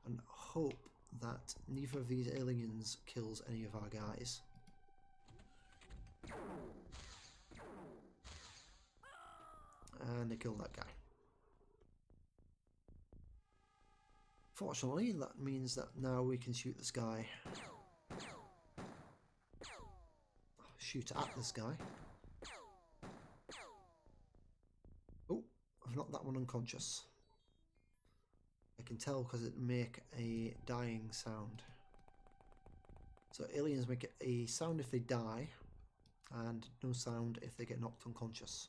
and hope that neither of these aliens kills any of our guys. And they killed that guy. Fortunately, that means that now we can shoot this guy. Shoot at this guy. Oh, I've knocked that one unconscious. I can tell because it make a dying sound. So aliens make a sound if they die, and no sound if they get knocked unconscious.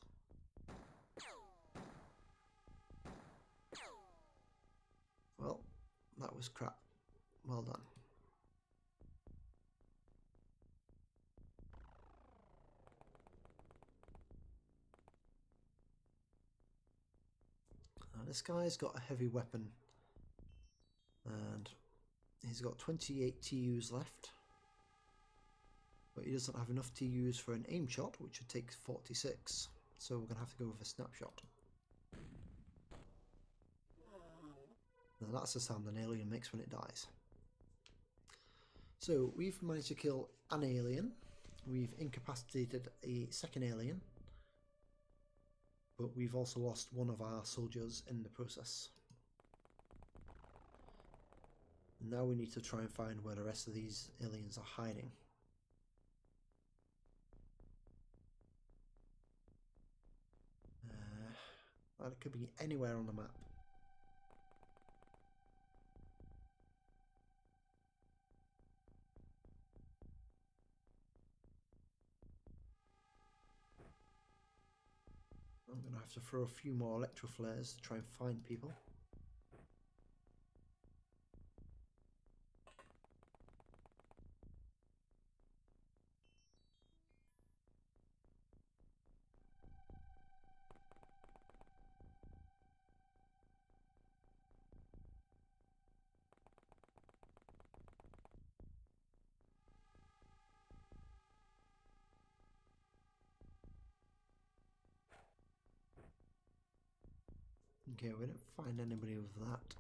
Well, that was crap. Well done. This guy's got a heavy weapon and he's got 28 TUs left, but he doesn't have enough TUs for an aim shot, which would take 46, so we're going to have to go with a snapshot. Now that's the sound an alien makes when it dies. So we've managed to kill an alien, we've incapacitated a second alien, but we've also lost one of our soldiers in the process. Now we need to try and find where the rest of these aliens are hiding. Well, it could be anywhere on the map. I'm going to have to throw a few more electro flares to try and find people. Okay, we didn't find anybody with that.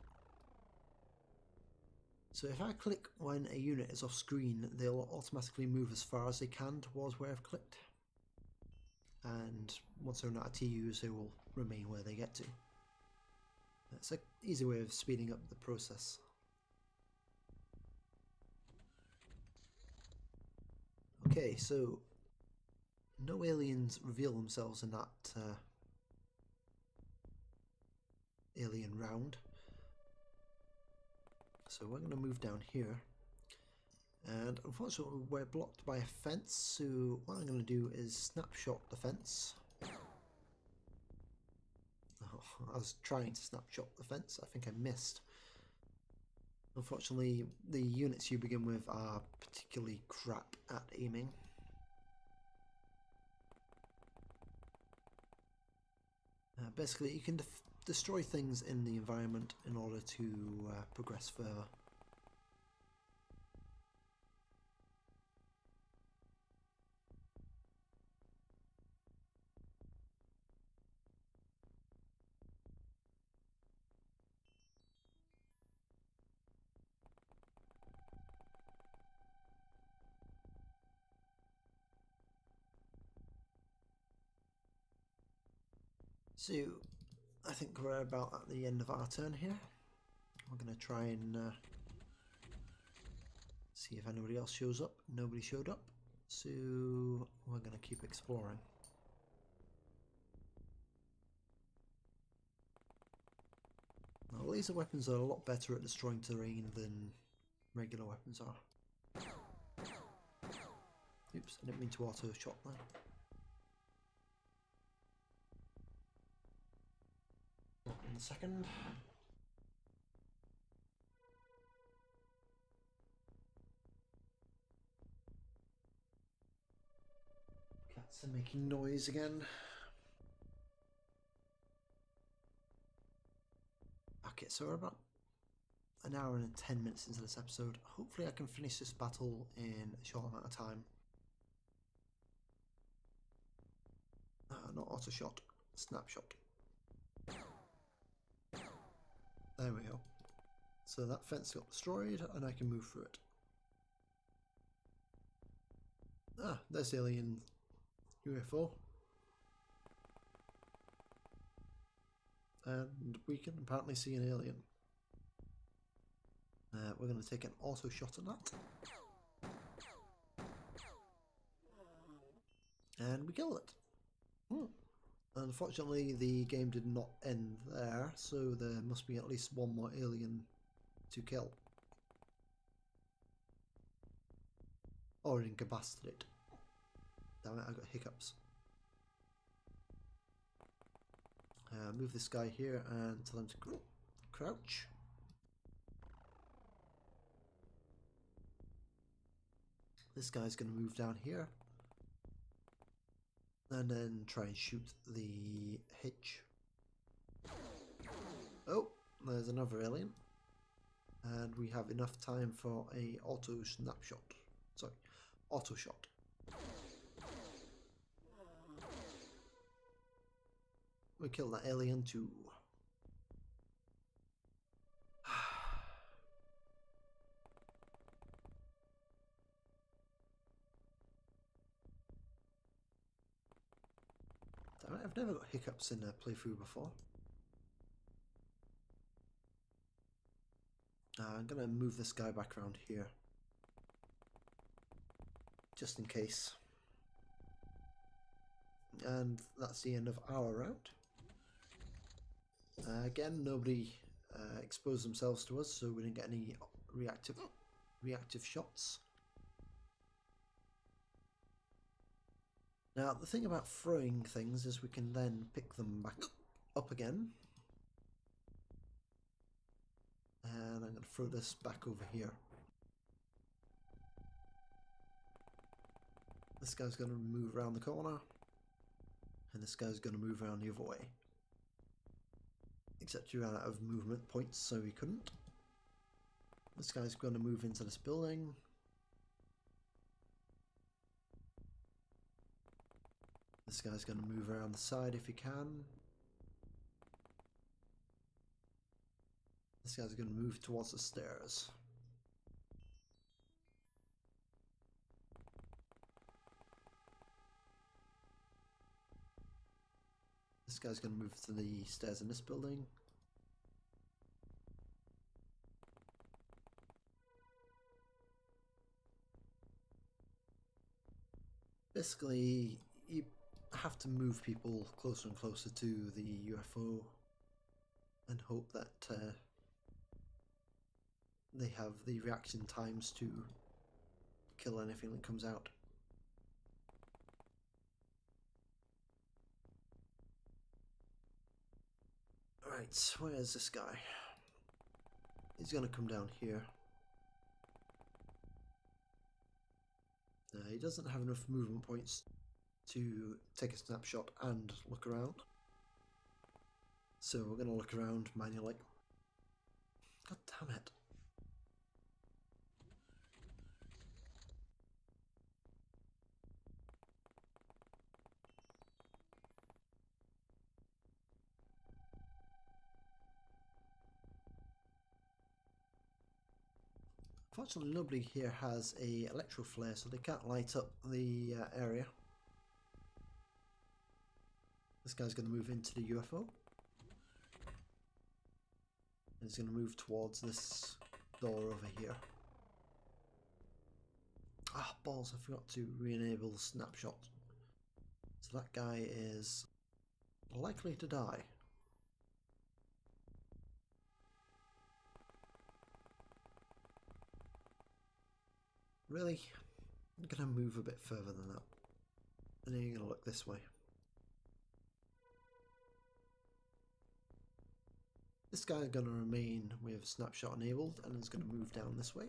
So if I click when a unit is off screen, they'll automatically move as far as they can towards where I've clicked. And once they're not at TUs, they will remain where they get to. It's an easy way of speeding up the process. Okay, so no aliens reveal themselves in that alien round. So we're going to move down here. And unfortunately we're blocked by a fence, so what I'm going to do is snapshot the fence. Oh, I was trying to snapshot the fence, I think I missed. Unfortunately, the units you begin with are particularly crap at aiming. Basically, you can destroy things in the environment in order to progress further. So, I think we're about at the end of our turn here. We're going to try and see if anybody else shows up. Nobody showed up, so we're going to keep exploring. Now, laser weapons are a lot better at destroying terrain than regular weapons are. Oops, I didn't mean to auto shot there. In a second. Cats are making noise again. Okay, so we're about an hour and 10 minutes into this episode. Hopefully I can finish this battle in a short amount of time. Not auto shot, snapshot. There we go. So that fence got destroyed and I can move through it. Ah, there's the alien UFO. And we can apparently see an alien. We're going to take an auto shot at that. And we kill it. Unfortunately, the game did not end there, so there must be at least one more alien to kill. Or it incapacitated. Damn it, I got hiccups. Move this guy here and tell him to crouch. This guy's going to move down here. And then try and shoot the hitch. Oh, there's another alien. And we have enough time for a auto snapshot. Sorry, auto shot. We killed that alien too. Damn it, I've never got hiccups in a playthrough before. I'm going to move this guy back around here, just in case. And that's the end of our round. Again, nobody exposed themselves to us, so we didn't get any reactive shots. Now, the thing about throwing things is we can then pick them back up again. And I'm going to throw this back over here. This guy's going to move around the corner. And this guy's going to move around the other way. Except he ran out of movement points, so he couldn't. This guy's going to move into this building. This guy's going to move around the side if he can. This guy's going to move towards the stairs. This guy's going to move to the stairs in this building. Basically, you have to move people closer and closer to the UFO and hope that they have the reaction times to kill anything that comes out. Right, where's this guy? He's gonna come down here. He doesn't have enough movement points to take a snapshot and look around. So we're gonna look around manually. God damn it. Fortunately, nobody here has a electro flare, so they can't light up the area. This guy's going to move into the UFO. And he's going to move towards this door over here. Ah, balls, I forgot to re-enable the snapshot. So that guy is likely to die. Really? I'm going to move a bit further than that. And then you're going to look this way. This guy's going to remain with snapshot enabled and is going to move down this way.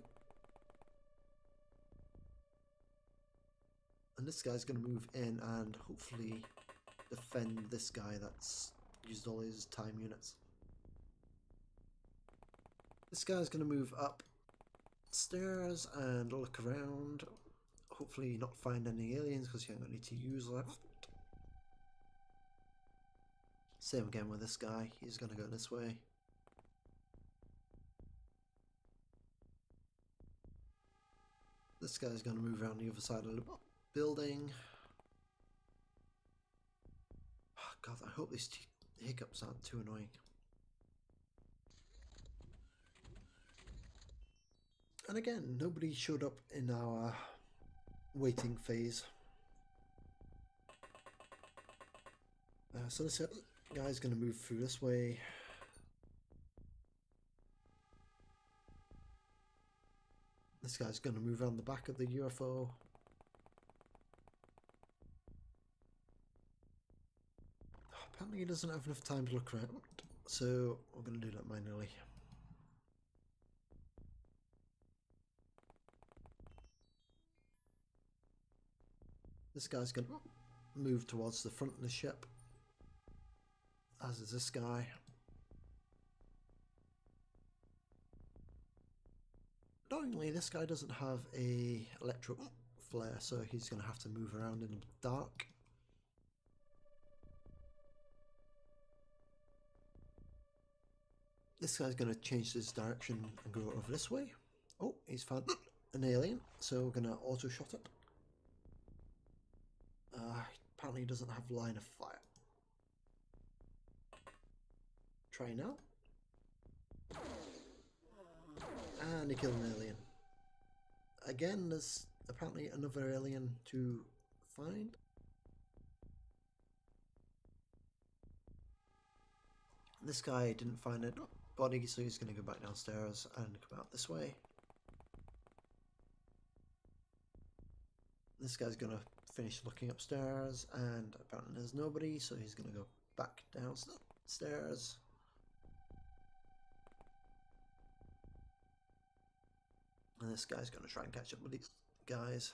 And this guy's going to move in and hopefully defend this guy that's used all his time units. This guy's going to move up stairs and look around. Hopefully not find any aliens because he ain't going to need to use left. Same again with this guy. He's going to go this way. This guy's going to move around the other side of the building. Oh God, I hope these hiccups aren't too annoying. And again, nobody showed up in our waiting phase. So this guy's going to move through this way. This guy's going to move around the back of the UFO. Apparently he doesn't have enough time to look around, so we're going to do that manually. This guy's going to move towards the front of the ship, as is this guy. Annoyingly, this guy doesn't have a electric flare, so he's going to have to move around in the dark. This guy's going to change his direction and go over this way. Oh, he's found an alien, so we're going to auto shot it. Apparently he doesn't have line of fire. Try now. And he killed an alien. Again, there's apparently another alien to find. This guy didn't find a body, so he's going to go back downstairs and come out this way. This guy's going to finish looking upstairs, and apparently there's nobody, so he's going to go back downstairs. And this guy's going to try and catch up with these guys.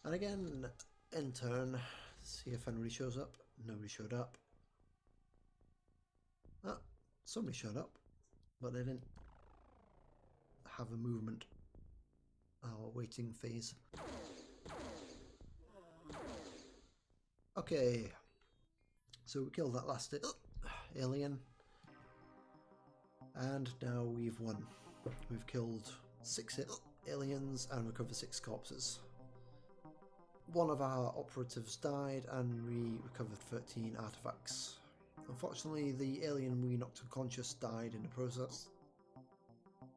And again, in turn, see if anybody shows up. Nobody showed up. Ah, somebody showed up, but they didn't have a movement or waiting phase. Okay, so we killed that last alien, and now we've won. We've killed 6 aliens and recovered 6 corpses. One of our operatives died and we recovered 13 artifacts. Unfortunately, the alien we knocked unconscious died in the process,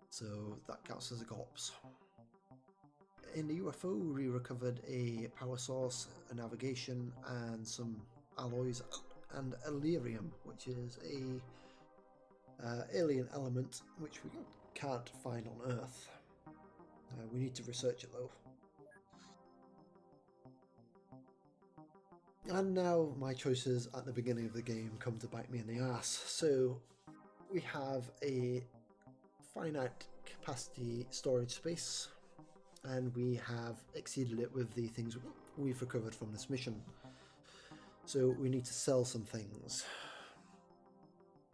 so that counts as a corpse. In the UFO, we recovered a power source, a navigation, and some alloys, and Illyrium, which is a alien element which we can't find on Earth. We need to research it though. And now my choices at the beginning of the game come to bite me in the ass. So we have a finite capacity storage space, and we have exceeded it with the things we've recovered from this mission. So we need to sell some things.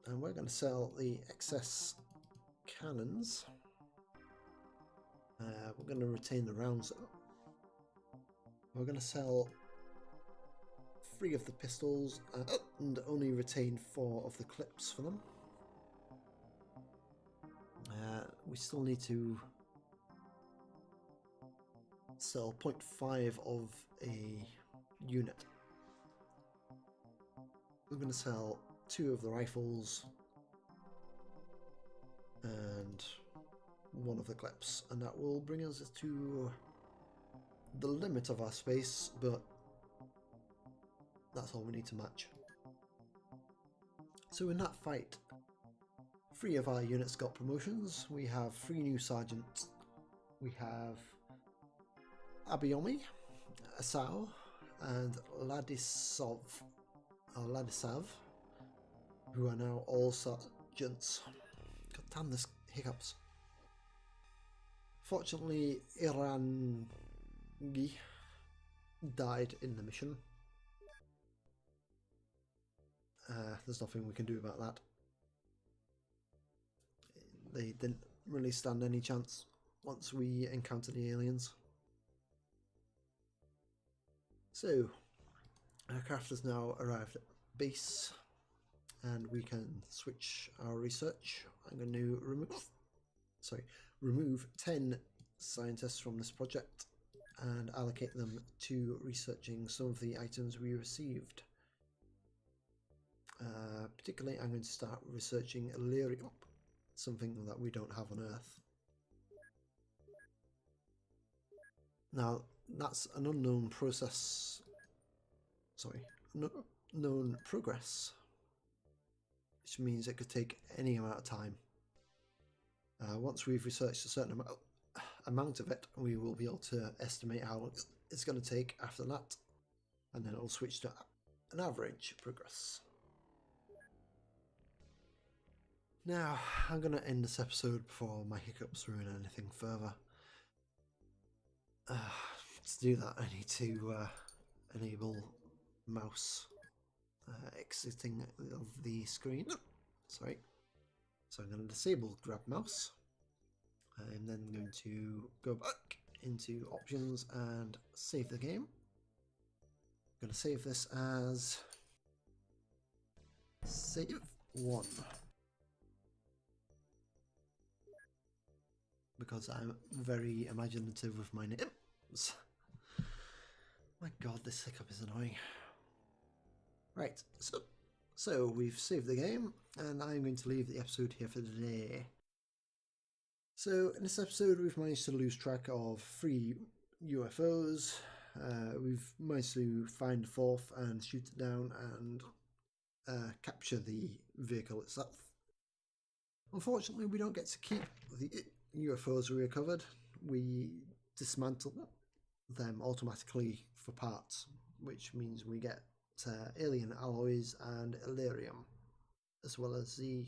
And we're going to sell the excess cannons. We're going to retain the rounds. We're going to sell 3 of the pistols and only retain 4 of the clips for them. We still need to sell 0.5 of a unit. We're going to sell 2 of the rifles and 1 of the clips, and that will bring us to the limit of our space, but that's all we need to match. So in that fight, 3 of our units got promotions. We have 3 new sergeants. We have Abiomi, Asao, and Ladisav, who are now all sergeants. God damn, this hiccups. Fortunately, Irangi died in the mission. There's nothing we can do about that. They didn't really stand any chance once we encountered the aliens. So, aircraft has now arrived at base, and we can switch our research. I'm going to remove 10 scientists from this project and allocate them to researching some of the items we received. Particularly, I'm going to start researching Illyrium, something that we don't have on Earth. Now, that's an unknown process. Known progress, which means it could take any amount of time. Once we've researched a certain amount of it, we will be able to estimate how long it's going to take after that, and then it'll switch to an average progress. Now, I'm going to end this episode before my hiccups ruin anything further. To do that, I need to enable mouse exiting of the screen. Sorry. So I'm going to disable grab mouse. I'm then going to go back into options and save the game. I'm going to save this as save 1. Because I'm very imaginative with my names. My god, this hiccup is annoying. Right, so So we've saved the game, and I'm going to leave the episode here for today. So in this episode we've managed to lose track of 3 UFOs. We've managed to find the 4th and shoot it down and capture the vehicle itself. Unfortunately, we don't get to keep the UFOs we recovered. We dismantle them automatically for parts, which means we get alien alloys and Illyrium, as well as the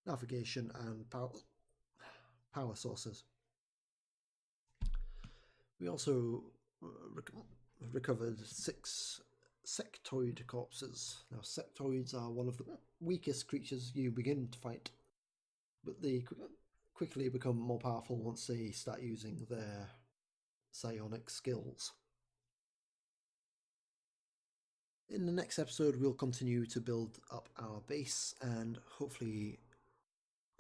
navigation and power sources. We also recovered 6 sectoid corpses. Now, sectoids are one of the weakest creatures you begin to fight, but they quickly become more powerful once they start using their psionic skills. In the next episode, we'll continue to build up our base and hopefully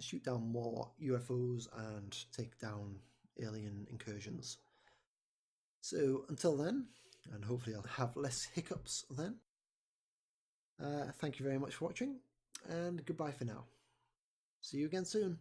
shoot down more UFOs and take down alien incursions. So until then, and hopefully I'll have less hiccups then, thank you very much for watching, and goodbye for now. See you again soon.